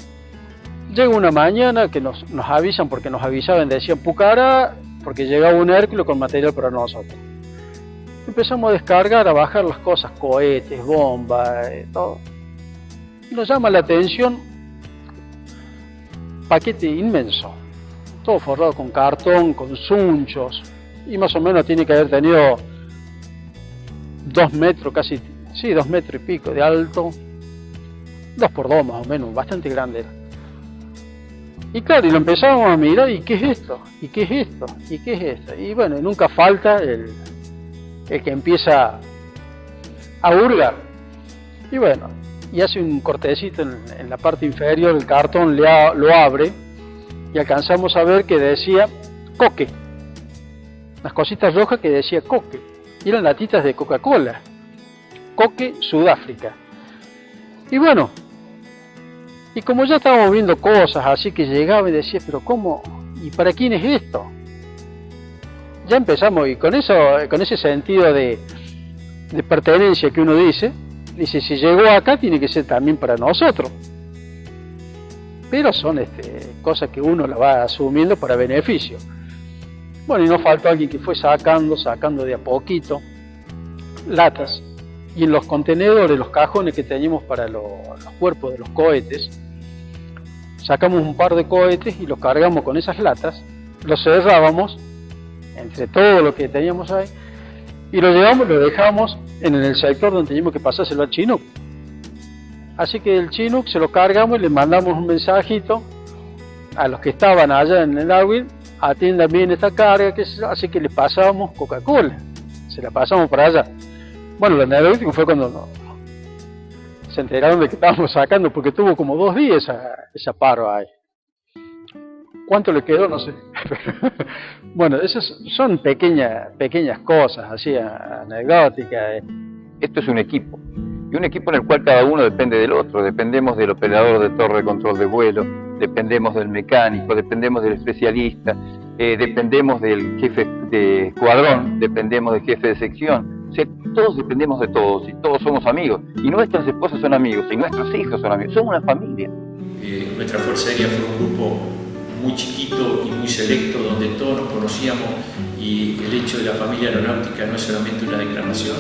llega una mañana que nos avisan, porque nos avisaban, decían Pucará, porque llegaba un Hércules con material para nosotros. Empezamos a descargar, a bajar las cosas, cohetes, bombas, todo. Y nos llama la atención, paquete inmenso, todo forrado con cartón, con sunchos, y más o menos tiene que haber tenido 2 metros, casi, sí, 2 metros y pico de alto, 2 por 2 más o menos, bastante grande era. Y claro, y lo empezamos a mirar, ¿y qué es esto? ¿Y qué es esto? ¿Y qué es esto? Y bueno, nunca falta el que empieza a hurgar. Y bueno, y hace un cortecito en la parte inferior del cartón, lo abre, y alcanzamos a ver que decía Coque. Unas cositas rojas que decía Coque. Y eran latitas de Coca-Cola. Coque, Sudáfrica. Y bueno, y como ya estábamos viendo cosas así que llegaba y decía, pero ¿cómo? ¿Y para quién es esto? Ya empezamos, y con ese sentido de pertenencia que uno dice, si llegó acá tiene que ser también para nosotros. Pero son cosas que uno la va asumiendo para beneficio. Bueno, y nos faltó alguien que fue sacando de a poquito latas, y en los contenedores, los cajones que teníamos para los cuerpos de los cohetes, sacamos un par de cohetes y los cargamos con esas latas, los cerrábamos entre todo lo que teníamos ahí, y lo dejamos en el sector donde teníamos que pasárselo al Chinook. Así que el Chinook se lo cargamos y le mandamos un mensajito a los que estaban allá en el Darwin: atiendan bien esta carga, así que le pasamos Coca-Cola, se la pasamos para allá. Bueno, lo anecdótico fue cuando se enteraron de que estábamos sacando, porque tuvo como 2 días esa paro ahí. ¿Cuánto le quedó? No sé. Bueno, esas son pequeñas cosas, así anecdóticas. Esto es un equipo, y un equipo en el cual cada uno depende del otro. Dependemos del operador de torre de control de vuelo, dependemos del mecánico, dependemos del especialista, dependemos del jefe de escuadrón, dependemos del jefe de sección. O sea, todos dependemos de todos, y todos somos amigos, y nuestras esposas son amigos, y nuestros hijos son amigos, somos una familia. Nuestra Fuerza Aérea fue un grupo muy chiquito y muy selecto, donde todos nos conocíamos, y el hecho de la familia aeronáutica no es solamente una declaración.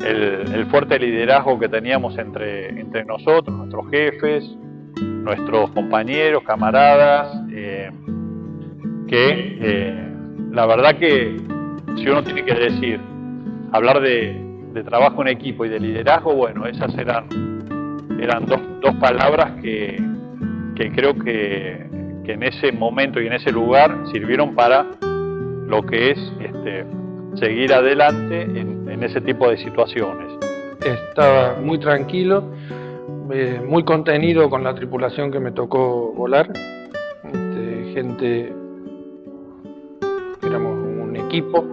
El fuerte liderazgo que teníamos entre nosotros, nuestros jefes, nuestros compañeros, camaradas, la verdad que si uno tiene que hablar de trabajo en equipo y de liderazgo, bueno, esas eran dos palabras que creo que en ese momento y en ese lugar sirvieron para lo que es seguir adelante en ese tipo de situaciones. Estaba muy tranquilo, muy contenido con la tripulación que me tocó volar. Gente, éramos un equipo,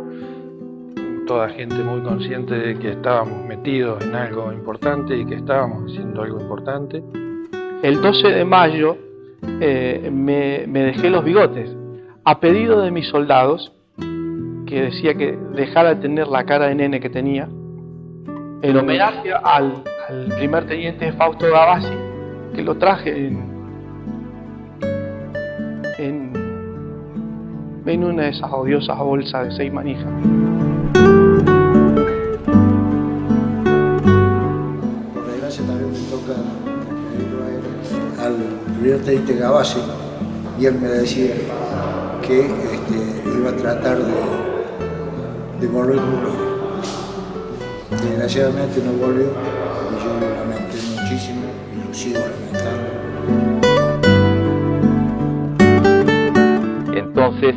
toda gente muy consciente de que estábamos metidos en algo importante y que estábamos haciendo algo importante. El 12 de mayo me dejé los bigotes, a pedido de mis soldados, que decía que dejara de tener la cara de nene que tenía, en homenaje al primer teniente Fausto Gavassi, que lo traje en una de esas odiosas bolsas de 6 manijas. Por desgracia también me toca al primer teniente Gavassi, y él me decía que iba a tratar de volver con gloria. Desgraciadamente no volvió, y yo lo lamenté muchísimo y lo sigo lamentando. Entonces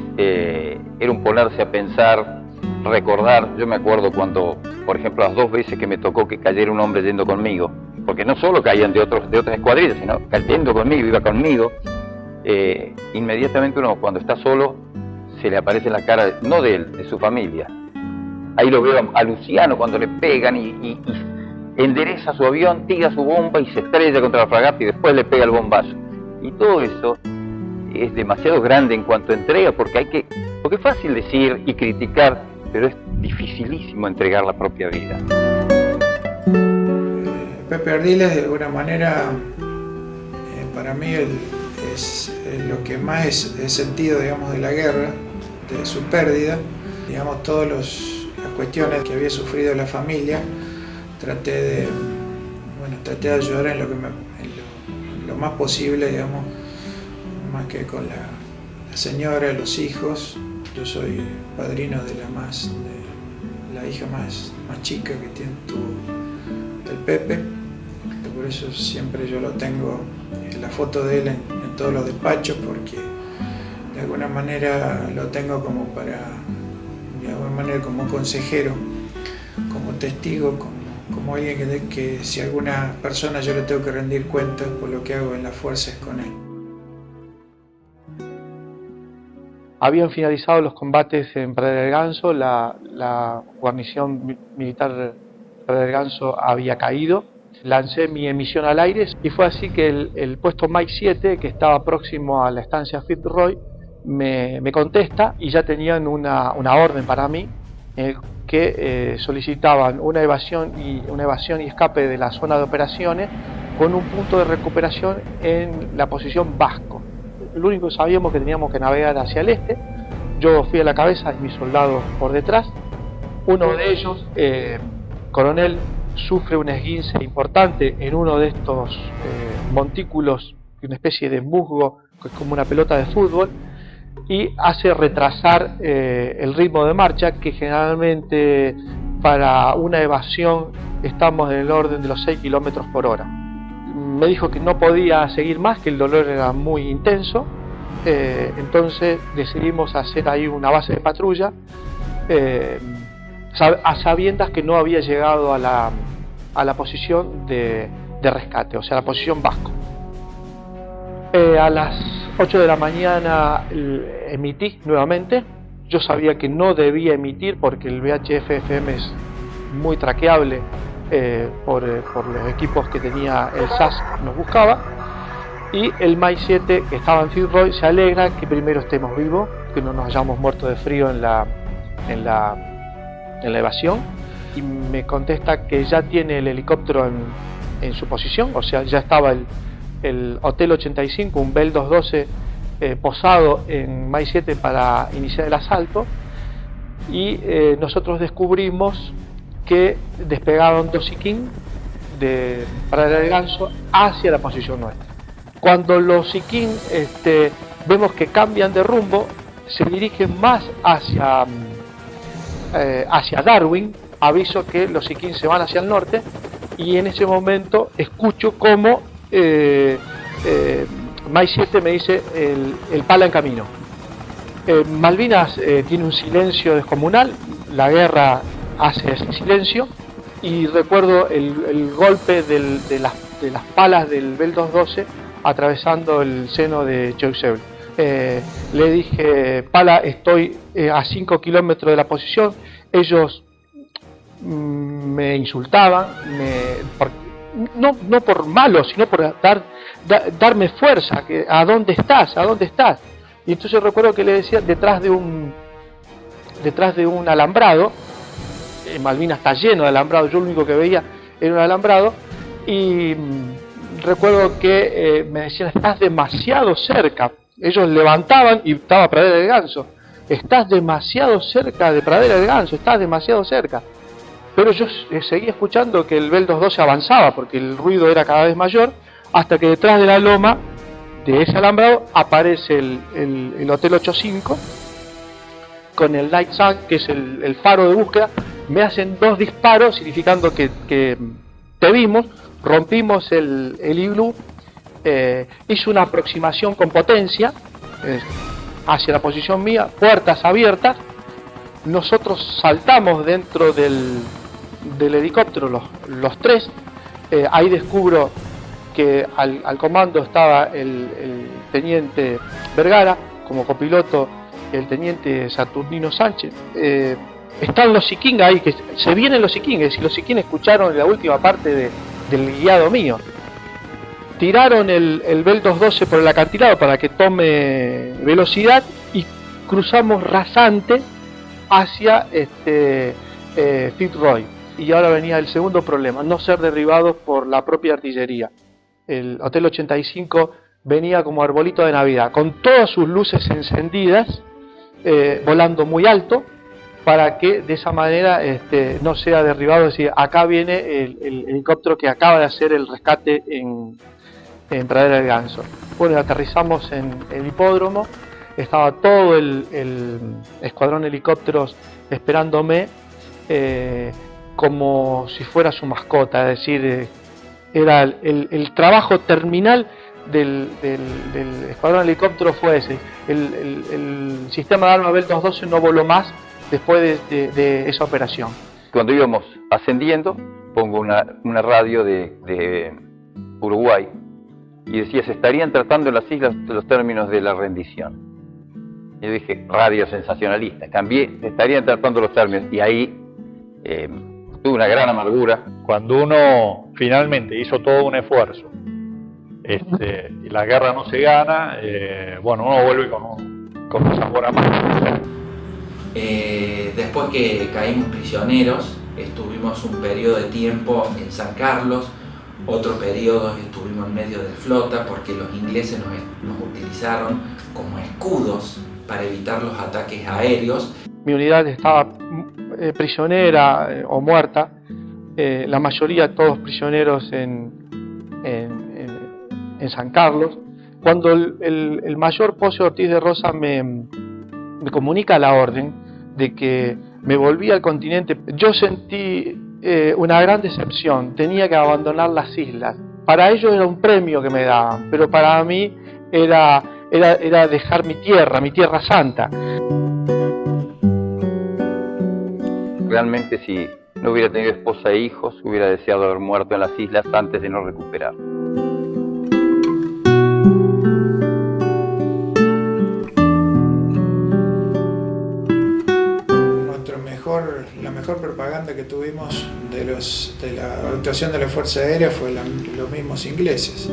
era un ponerse a pensar, recordar. Yo me acuerdo cuando, por ejemplo, las 2 veces que me tocó que cayera un hombre yendo conmigo, porque no solo caían de otras escuadrillas, sino cayendo conmigo, iba conmigo. Inmediatamente uno, cuando está solo, se le aparece en la cara, no de él, de su familia. Ahí lo veo a Luciano cuando le pegan y endereza su avión, tira su bomba y se estrella contra la fragata y después le pega el bombazo. Y todo eso es demasiado grande en cuanto a entrega, porque es fácil decir y criticar pero es dificilísimo entregar la propia vida. Pepe Ardiles, de alguna manera, para mí es lo que más he sentido, digamos, de la guerra, de su pérdida, digamos, todas las cuestiones que había sufrido la familia. Traté de ayudar en lo más posible, digamos, más que con la señora, los hijos. Yo soy padrino de la hija más chica que tuvo el Pepe. Por eso siempre yo lo tengo, la foto de él en todos los despachos, porque de alguna manera lo tengo como como un consejero, como testigo, como alguien que si alguna persona yo le tengo que rendir cuentas por lo que hago en las fuerzas con él. Habían finalizado los combates en Pradera del Ganso, la guarnición militar Pradera del Ganso había caído. Lancé mi emisión al aire y fue así que el puesto Mike 7, que estaba próximo a la estancia Fitzroy, me contesta y ya tenían una orden para mí que solicitaban una evasión y escape de la zona de operaciones con un punto de recuperación en la posición Vasco. Lo único que sabíamos que teníamos que navegar hacia el este. Yo fui a la cabeza y mis soldados por detrás. Uno de ellos, coronel, sufre un esguince importante en uno de estos montículos, una especie de musgo que es como una pelota de fútbol, y hace retrasar el ritmo de marcha, que generalmente para una evasión estamos en el orden de los 6 km por hora. Me dijo que no podía seguir más, que el dolor era muy intenso, entonces decidimos hacer ahí una base de patrulla, a sabiendas que no había llegado a la posición de rescate, o sea, la posición Vasco. A las 8 de la mañana emití nuevamente. Yo sabía que no debía emitir porque el VHF-FM es muy traqueable por los equipos que tenía el SAS nos buscaba, y el Mike 7, que estaba en Fitzroy, se alegra que primero estemos vivos, que no nos hayamos muerto de frío en la evasión, y me contesta que ya tiene el helicóptero en su posición, o sea, ya estaba el Hotel 85, un Bell 212 posado en Mike 7 para iniciar el asalto, y nosotros descubrimos que despegaron 2 Siquín de Pradera del Ganso hacia la posición nuestra. Cuando los Siquín vemos que cambian de rumbo, se dirigen más hacia Darwin, aviso que los Siquín se van hacia el norte, y en ese momento escucho como Mike 7 me dice el Pala en camino. Malvinas tiene un silencio descomunal, la guerra hace ese silencio, y recuerdo el golpe de las palas del Bell 212 atravesando el seno de Choiseul. Le dije: Pala, estoy a 5 kilómetros de la posición. Ellos me insultaban, no por malo, sino por darme fuerza, que ¿a dónde estás? ¿A dónde estás? Y entonces recuerdo que le decía, detrás de un alambrado. Malvinas está lleno de alambrado, yo lo único que veía era un alambrado, y recuerdo que me decían: estás demasiado cerca. Ellos levantaban y estaba Pradera del Ganso. Estás demasiado cerca de Pradera del Ganso, estás demasiado cerca. Pero yo seguía escuchando que el Bell 212 avanzaba, porque el ruido era cada vez mayor, hasta que detrás de la loma de ese alambrado aparece el Hotel 85 con el Light Sun, que es el faro de búsqueda. Me hacen 2 disparos significando que te vimos. Rompimos el iglú, hizo una aproximación con potencia hacia la posición mía, puertas abiertas. Nosotros saltamos dentro del helicóptero los 3. Ahí descubro que al comando estaba el teniente Vergara, como copiloto el teniente Saturnino Sánchez. Están los Siquín ahí, que se vienen los Siquín, es decir, los Siquín escucharon la última parte del guiado mío. Tiraron el Bell 212 por el acantilado para que tome velocidad, y cruzamos rasante hacia Fitzroy. Y ahora venía el segundo problema, no ser derribados por la propia artillería. El Hotel 85 venía como arbolito de Navidad, con todas sus luces encendidas, volando muy alto, para que de esa manera no sea derribado. Es decir, acá viene el helicóptero que acaba de hacer el rescate en Pradera del Ganso. Bueno, aterrizamos en el hipódromo, estaba todo el escuadrón de helicópteros esperándome, como si fuera su mascota. Es decir, era el trabajo terminal del escuadrón de helicópteros fue ese. El sistema de arma Bell 212 no voló más después de esa operación. Cuando íbamos ascendiendo, pongo una radio de Uruguay y decía: se estarían tratando en las islas los términos de la rendición. Y yo dije: radio sensacionalista. Cambié: se estarían tratando los términos. Y ahí tuve una gran amargura. Cuando uno finalmente hizo todo un esfuerzo y la guerra no se gana, bueno, uno vuelve con un sabor amargo. Después que caímos prisioneros, estuvimos un periodo de tiempo en San Carlos, otro periodo estuvimos en medio de flota porque los ingleses nos utilizaron como escudos para evitar los ataques aéreos. Mi unidad estaba prisionera o muerta, la mayoría todos prisioneros en San Carlos. Cuando el mayor Pocio Ortiz de Rosa me comunica la orden de que me volví al continente, yo sentí una gran decepción. Tenía que abandonar las islas. Para ellos era un premio que me daban, pero para mí era dejar mi tierra santa. Realmente, si no hubiera tenido esposa e hijos, hubiera deseado haber muerto en las islas antes de no recuperar. La mejor propaganda que tuvimos de la actuación de la Fuerza Aérea fue los mismos ingleses.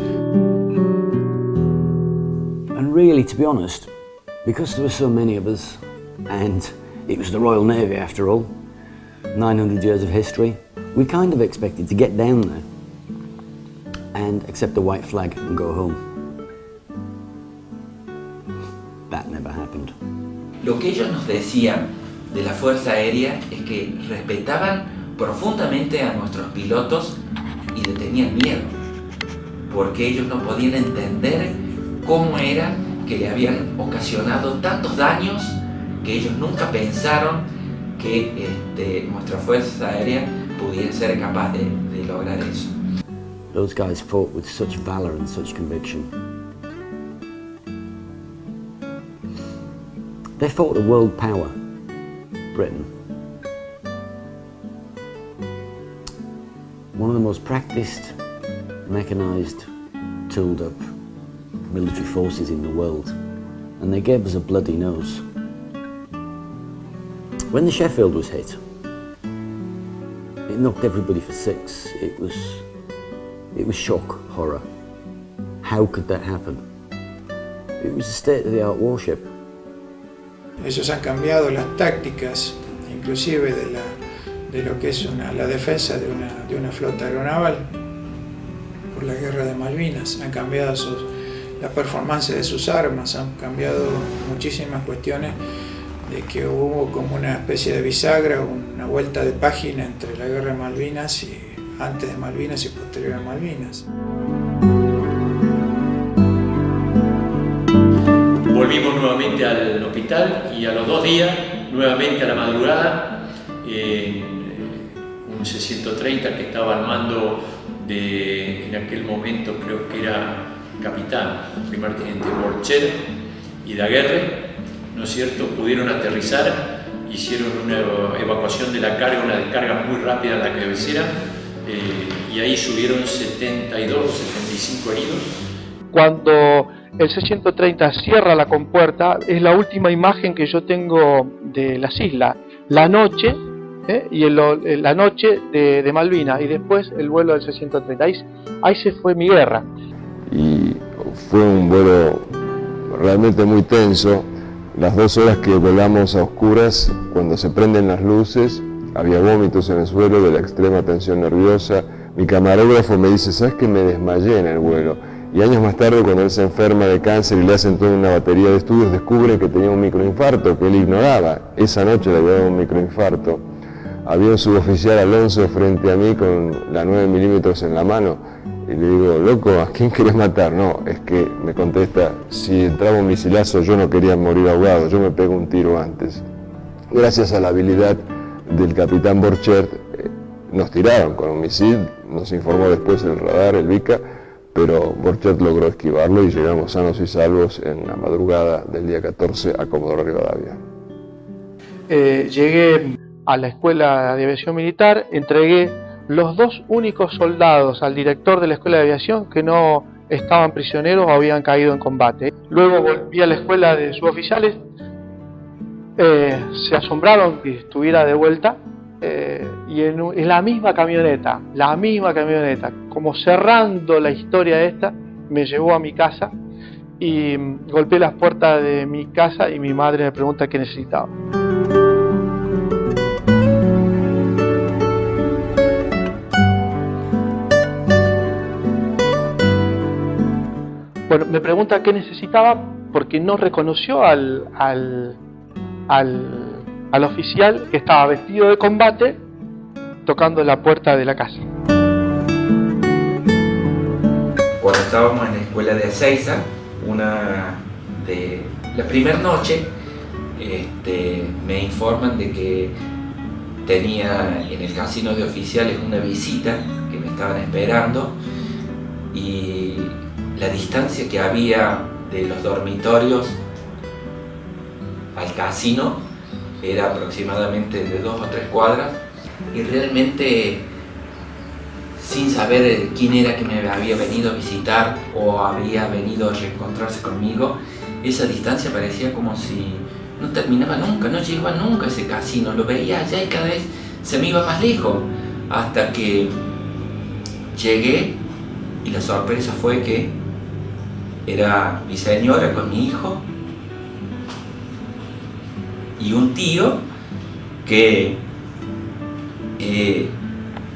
And really, to be honest, because there were so many of us, and it was the Royal Navy after all, 900 years of history, we kind of expected to get down there and accept the white flag and go home. That never happened. Lo que ellos nos decían de la Fuerza Aérea es que respetaban profundamente a nuestros pilotos y le tenían miedo, porque ellos no podían entender cómo era que le habían ocasionado tantos daños que ellos nunca pensaron que nuestra Fuerza Aérea pudiera ser capaz de lograr eso. Those guys fought with such valor and such conviction. They fought the world power, Britain. One of the most practiced, mechanized, tooled up military forces in the world, and they gave us a bloody nose. When the Sheffield was hit, it knocked everybody for six. It was shock, horror. How could that happen? It was a state-of-the-art warship. Ellos han cambiado las tácticas, inclusive de lo que es la defensa de una flota aeronaval por la guerra de Malvinas. Han cambiado la performance de sus armas, han cambiado muchísimas cuestiones, de que hubo como una especie de bisagra, una vuelta de página entre la guerra de Malvinas y antes de Malvinas y posterior a Malvinas. Volvimos nuevamente al hospital y a los 2 días, nuevamente a la madrugada, un C-130 que estaba al mando en aquel momento creo que era capitán, primer teniente Borcher y Daguerre, ¿no es cierto?, pudieron aterrizar, hicieron una evacuación de la carga, una descarga muy rápida en la cabecera, y ahí subieron 72 o 75 heridos. Cuando el C-130 cierra la compuerta, es la última imagen que yo tengo de las islas, la noche y la noche de Malvinas, y después el vuelo del C-130. Ahí se fue mi guerra. Y fue un vuelo realmente muy tenso. Las 2 horas que volamos a oscuras, cuando se prenden las luces, había vómitos en el suelo de la extrema tensión nerviosa. Mi camarógrafo me dice, ¿sabes que me desmayé en el vuelo? Y años más tarde, cuando él se enferma de cáncer y le hacen toda una batería de estudios, descubren que tenía un microinfarto, que él ignoraba. Esa noche le había dado un microinfarto. Había un suboficial Alonso frente a mí con la 9 milímetros en la mano. Y le digo, loco, ¿a quién querés matar? No, es que me contesta, si entraba un misilazo yo no quería morir ahogado, yo me pego un tiro antes. Gracias a la habilidad del capitán Borchert, nos tiraron con un misil, nos informó después el radar, el VICA, pero Borchert logró esquivarlo y llegamos sanos y salvos en la madrugada del día 14 a Comodoro Rivadavia. Llegué a la Escuela de Aviación Militar, entregué los 2 únicos soldados al director de la Escuela de Aviación que no estaban prisioneros o habían caído en combate. Luego volví a la Escuela de Suboficiales, se asombraron que estuviera de vuelta, y en la misma camioneta, como cerrando la historia esta, me llevó a mi casa y golpeé las puertas de mi casa y mi madre me pregunta qué necesitaba. Bueno, me pregunta qué necesitaba porque no reconoció al oficial que estaba vestido de combate tocando la puerta de la casa. Cuando estábamos en la escuela de Ezeiza, la primera noche me informan de que tenía en el casino de oficiales una visita que me estaban esperando y la distancia que había de los dormitorios al casino era aproximadamente de 2 o 3 cuadras y realmente sin saber quién era que me había venido a visitar o había venido a reencontrarse conmigo, esa distancia parecía como si no terminaba nunca, no llegaba nunca a ese casino, lo veía allá y cada vez se me iba más lejos, hasta que llegué y la sorpresa fue que era mi señora con mi hijo y un tío que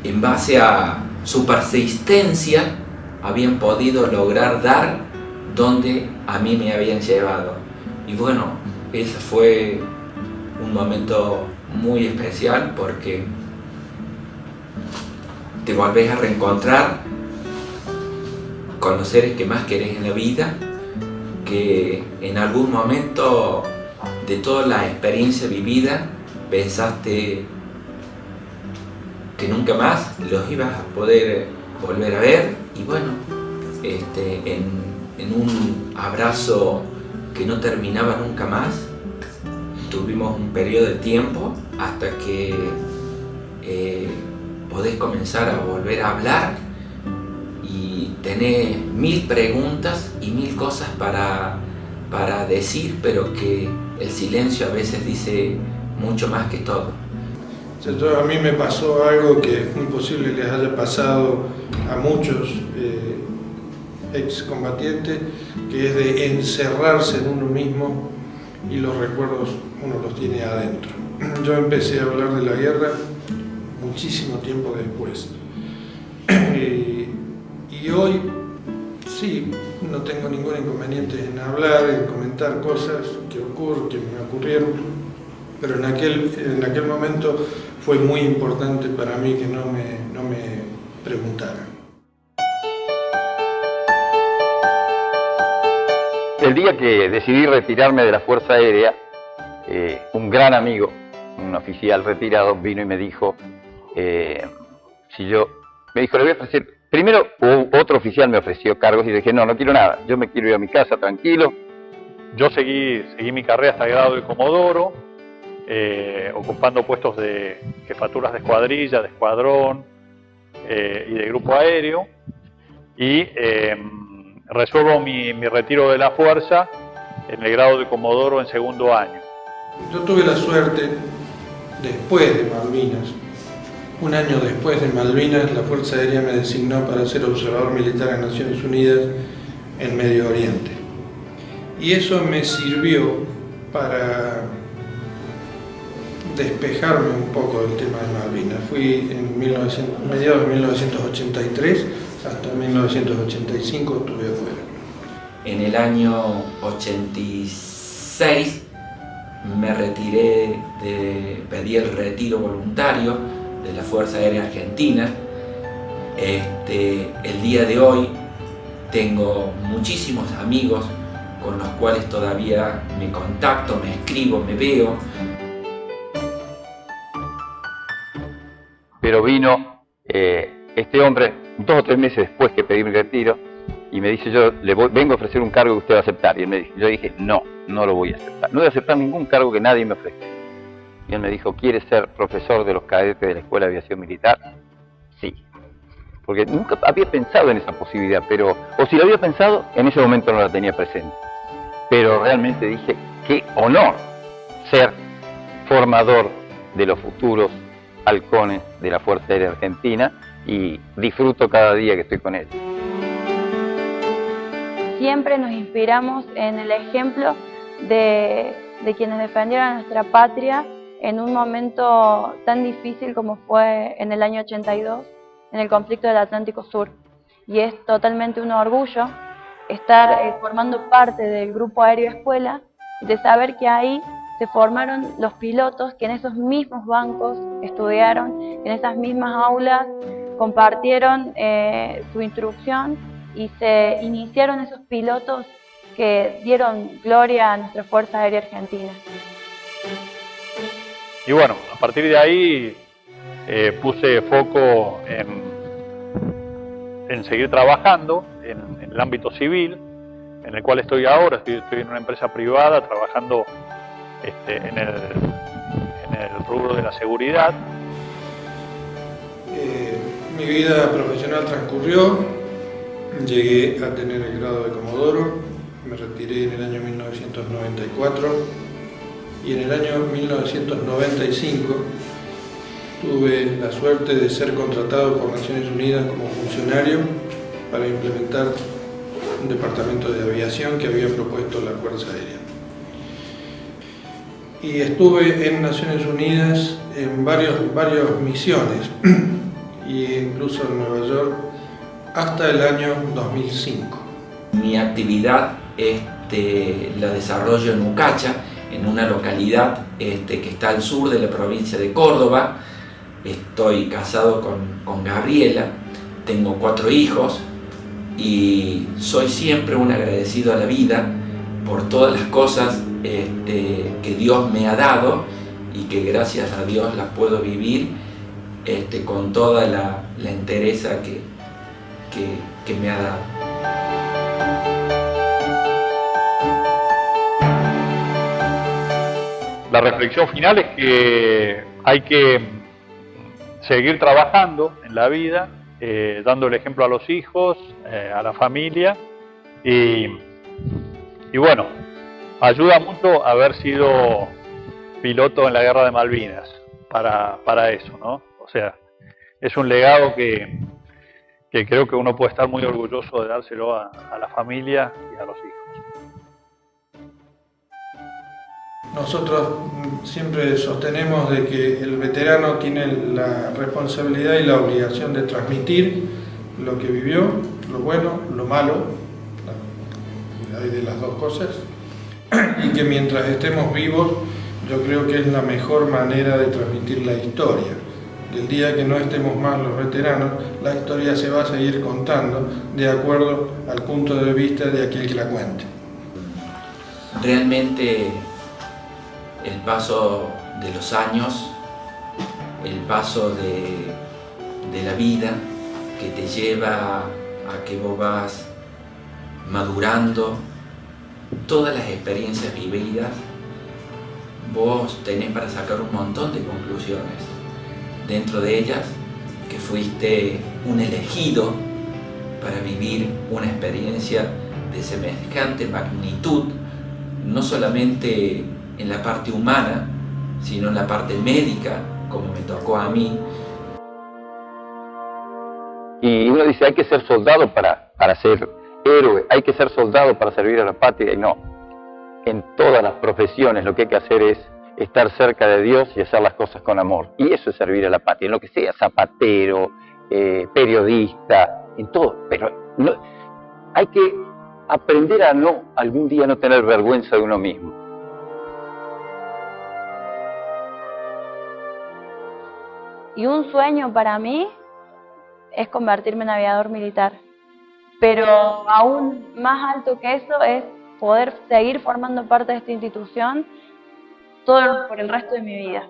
en base a su persistencia habían podido lograr dar donde a mí me habían llevado. Y bueno, ese fue un momento muy especial porque te volvés a reencontrar con los seres que más querés en la vida, que en algún momento de toda la experiencia vivida pensaste que nunca más los ibas a poder volver a ver y bueno, en un abrazo que no terminaba nunca más, tuvimos un periodo de tiempo hasta que podés comenzar a volver a hablar y tenés 1000 preguntas y 1000 cosas para decir, pero que el silencio a veces dice mucho más que todo. A mí me pasó algo que es muy posible les haya pasado a muchos excombatientes, que es de encerrarse en uno mismo y los recuerdos uno los tiene adentro. Yo empecé a hablar de la guerra muchísimo tiempo después. Y hoy sí, no tengo ningún inconveniente en hablar, en comentar cosas que me ocurrieron, pero en aquel momento fue muy importante para mí que no me preguntaran. El día que decidí retirarme de la Fuerza Aérea, un gran amigo, un oficial retirado, vino y me dijo, le voy a ofrecer, primero otro oficial me ofreció cargos y le dije, no quiero nada, yo me quiero ir a mi casa tranquilo. Yo seguí mi carrera hasta el grado de comodoro, ocupando puestos de jefaturas de escuadrilla, de escuadrón y de grupo aéreo, y resuelvo mi retiro de la fuerza en el grado de comodoro en segundo año. Yo tuve la suerte, después de Malvinas, un año después de Malvinas, la Fuerza Aérea me designó para ser observador militar en Naciones Unidas en Medio Oriente. Y eso me sirvió para despejarme un poco del tema de Malvinas. Fui en mediados de 1983 hasta 1985 estuve afuera. En el año 86 me retiré, pedí el retiro voluntario de la Fuerza Aérea Argentina. El día de hoy tengo muchísimos amigos con los cuales todavía me contacto, me escribo, me veo. Pero vino este hombre 2 o 3 meses después que pedí mi retiro y me dice, yo vengo a ofrecer un cargo que usted va a aceptar. Y yo dije, no lo voy a aceptar. No voy a aceptar ningún cargo que nadie me ofrezca. Y él me dijo, ¿quiere ser profesor de los cadetes de la Escuela de Aviación Militar? Sí. Porque nunca había pensado en esa posibilidad, o si lo había pensado, en ese momento no la tenía presente. Pero realmente dije, qué honor ser formador de los futuros halcones de la Fuerza Aérea Argentina, y disfruto cada día que estoy con ellos. Siempre nos inspiramos en el ejemplo de quienes defendieron a nuestra patria en un momento tan difícil como fue en el año 82, en el conflicto del Atlántico Sur. Y es totalmente un orgullo estar formando parte del Grupo Aéreo Escuela, de saber que ahí se formaron los pilotos que en esos mismos bancos estudiaron, en esas mismas aulas compartieron su instrucción y se iniciaron esos pilotos que dieron gloria a nuestra Fuerza Aérea Argentina. Y bueno, a partir de ahí puse foco en seguir trabajando en el ámbito civil, en el cual estoy ahora. Estoy en una empresa privada trabajando en el rubro de la seguridad. Mi vida profesional transcurrió, llegué a tener el grado de comodoro, me retiré en el año 1994 y en el año 1995 tuve la suerte de ser contratado por Naciones Unidas como funcionario para implementar un departamento de aviación que había propuesto la Fuerza Aérea. Y estuve en Naciones Unidas en varias misiones, e incluso en Nueva York, hasta el año 2005. Mi actividad la desarrollo en Ucacha, en una localidad que está al sur de la provincia de Córdoba. Estoy casado con Gabriela, tengo 4 hijos y soy siempre un agradecido a la vida por todas las cosas que Dios me ha dado y que gracias a Dios las puedo vivir con toda la entereza que me ha dado. La reflexión final es que hay que seguir trabajando en la vida, dando el ejemplo a los hijos, a la familia y bueno, ayuda mucho haber sido piloto en la Guerra de Malvinas para eso, ¿no? O sea, es un legado que creo que uno puede estar muy orgulloso de dárselo a la familia y a los hijos. Nosotros siempre sostenemos de que el veterano tiene la responsabilidad y la obligación de transmitir lo que vivió, lo bueno, lo malo, hay de las dos cosas, y que mientras estemos vivos, yo creo que es la mejor manera de transmitir la historia. El día que no estemos más los veteranos, la historia se va a seguir contando de acuerdo al punto de vista de aquel que la cuente. Realmente el paso de los años, el paso de la vida que te lleva a que vos vas madurando, todas las experiencias vividas, vos tenés para sacar un montón de conclusiones. Dentro de ellas, que fuiste un elegido para vivir una experiencia de semejante magnitud, no solamente en la parte humana, sino en la parte médica, como me tocó a mí. Y uno dice, hay que ser soldado para ser héroe, hay que ser soldado para servir a la patria, y no. en todas las profesiones lo que hay que hacer es estar cerca de Dios y hacer las cosas con amor. Y eso es servir a la patria, en lo que sea, zapatero, periodista, en todo. Pero no, hay que aprender a algún día no tener vergüenza de uno mismo. Y un sueño para mí es convertirme en aviador militar. Pero aún más alto que eso es poder seguir formando parte de esta institución todo por el resto de mi vida.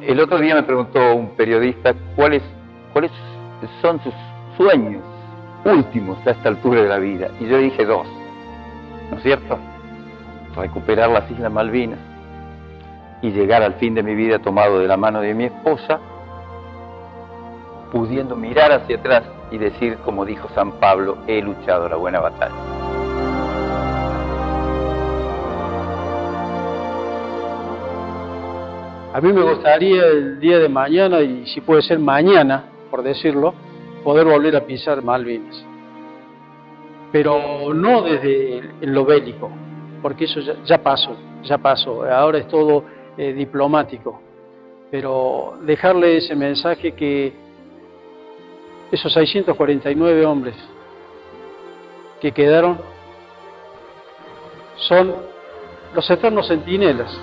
El otro día me preguntó un periodista cuáles son sus sueños últimos a esta altura de la vida. Y yo dije 2, ¿no es cierto? Recuperar las Islas Malvinas y llegar al fin de mi vida tomado de la mano de mi esposa, pudiendo mirar hacia atrás y decir, como dijo San Pablo, he luchado la buena batalla. A mí me gustaría el día de mañana, y si puede ser mañana, por decirlo, poder volver a pisar Malvinas. Pero no desde lo bélico, porque eso ya pasó. Ahora es todo diplomático. Pero dejarle ese mensaje que esos 649 hombres que quedaron son los eternos centinelas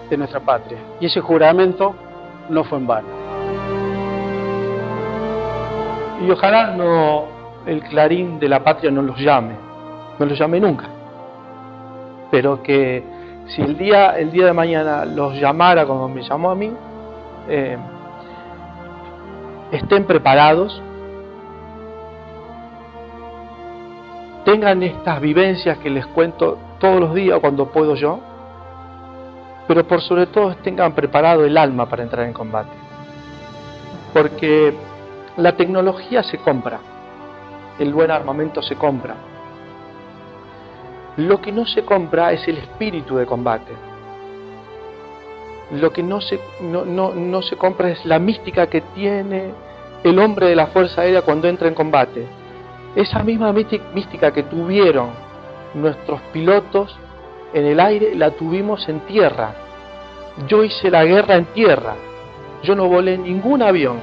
de nuestra patria. Y ese juramento no fue en vano. Y ojalá el clarín de la patria no los llame nunca. Pero que si el día de mañana los llamara como me llamó a mí, estén preparados, tengan estas vivencias que les cuento todos los días cuando puedo yo, pero por sobre todo tengan preparado el alma para entrar en combate. Porque la tecnología se compra, el buen armamento se compra. Lo que no se compra es el espíritu de combate. Lo que no se compra es la mística que tiene el hombre de la Fuerza Aérea cuando entra en combate. Esa misma mística que tuvieron nuestros pilotos en el aire, la tuvimos en tierra. Yo hice la guerra en tierra. Yo no volé ningún avión.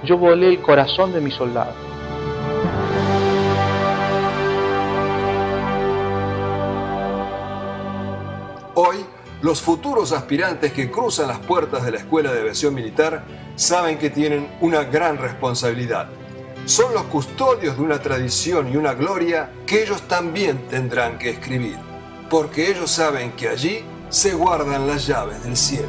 Yo volé el corazón de mis soldados. Hoy, los futuros aspirantes que cruzan las puertas de la Escuela de Aviación Militar saben que tienen una gran responsabilidad. Son los custodios de una tradición y una gloria que ellos también tendrán que escribir, porque ellos saben que allí se guardan las llaves del cielo.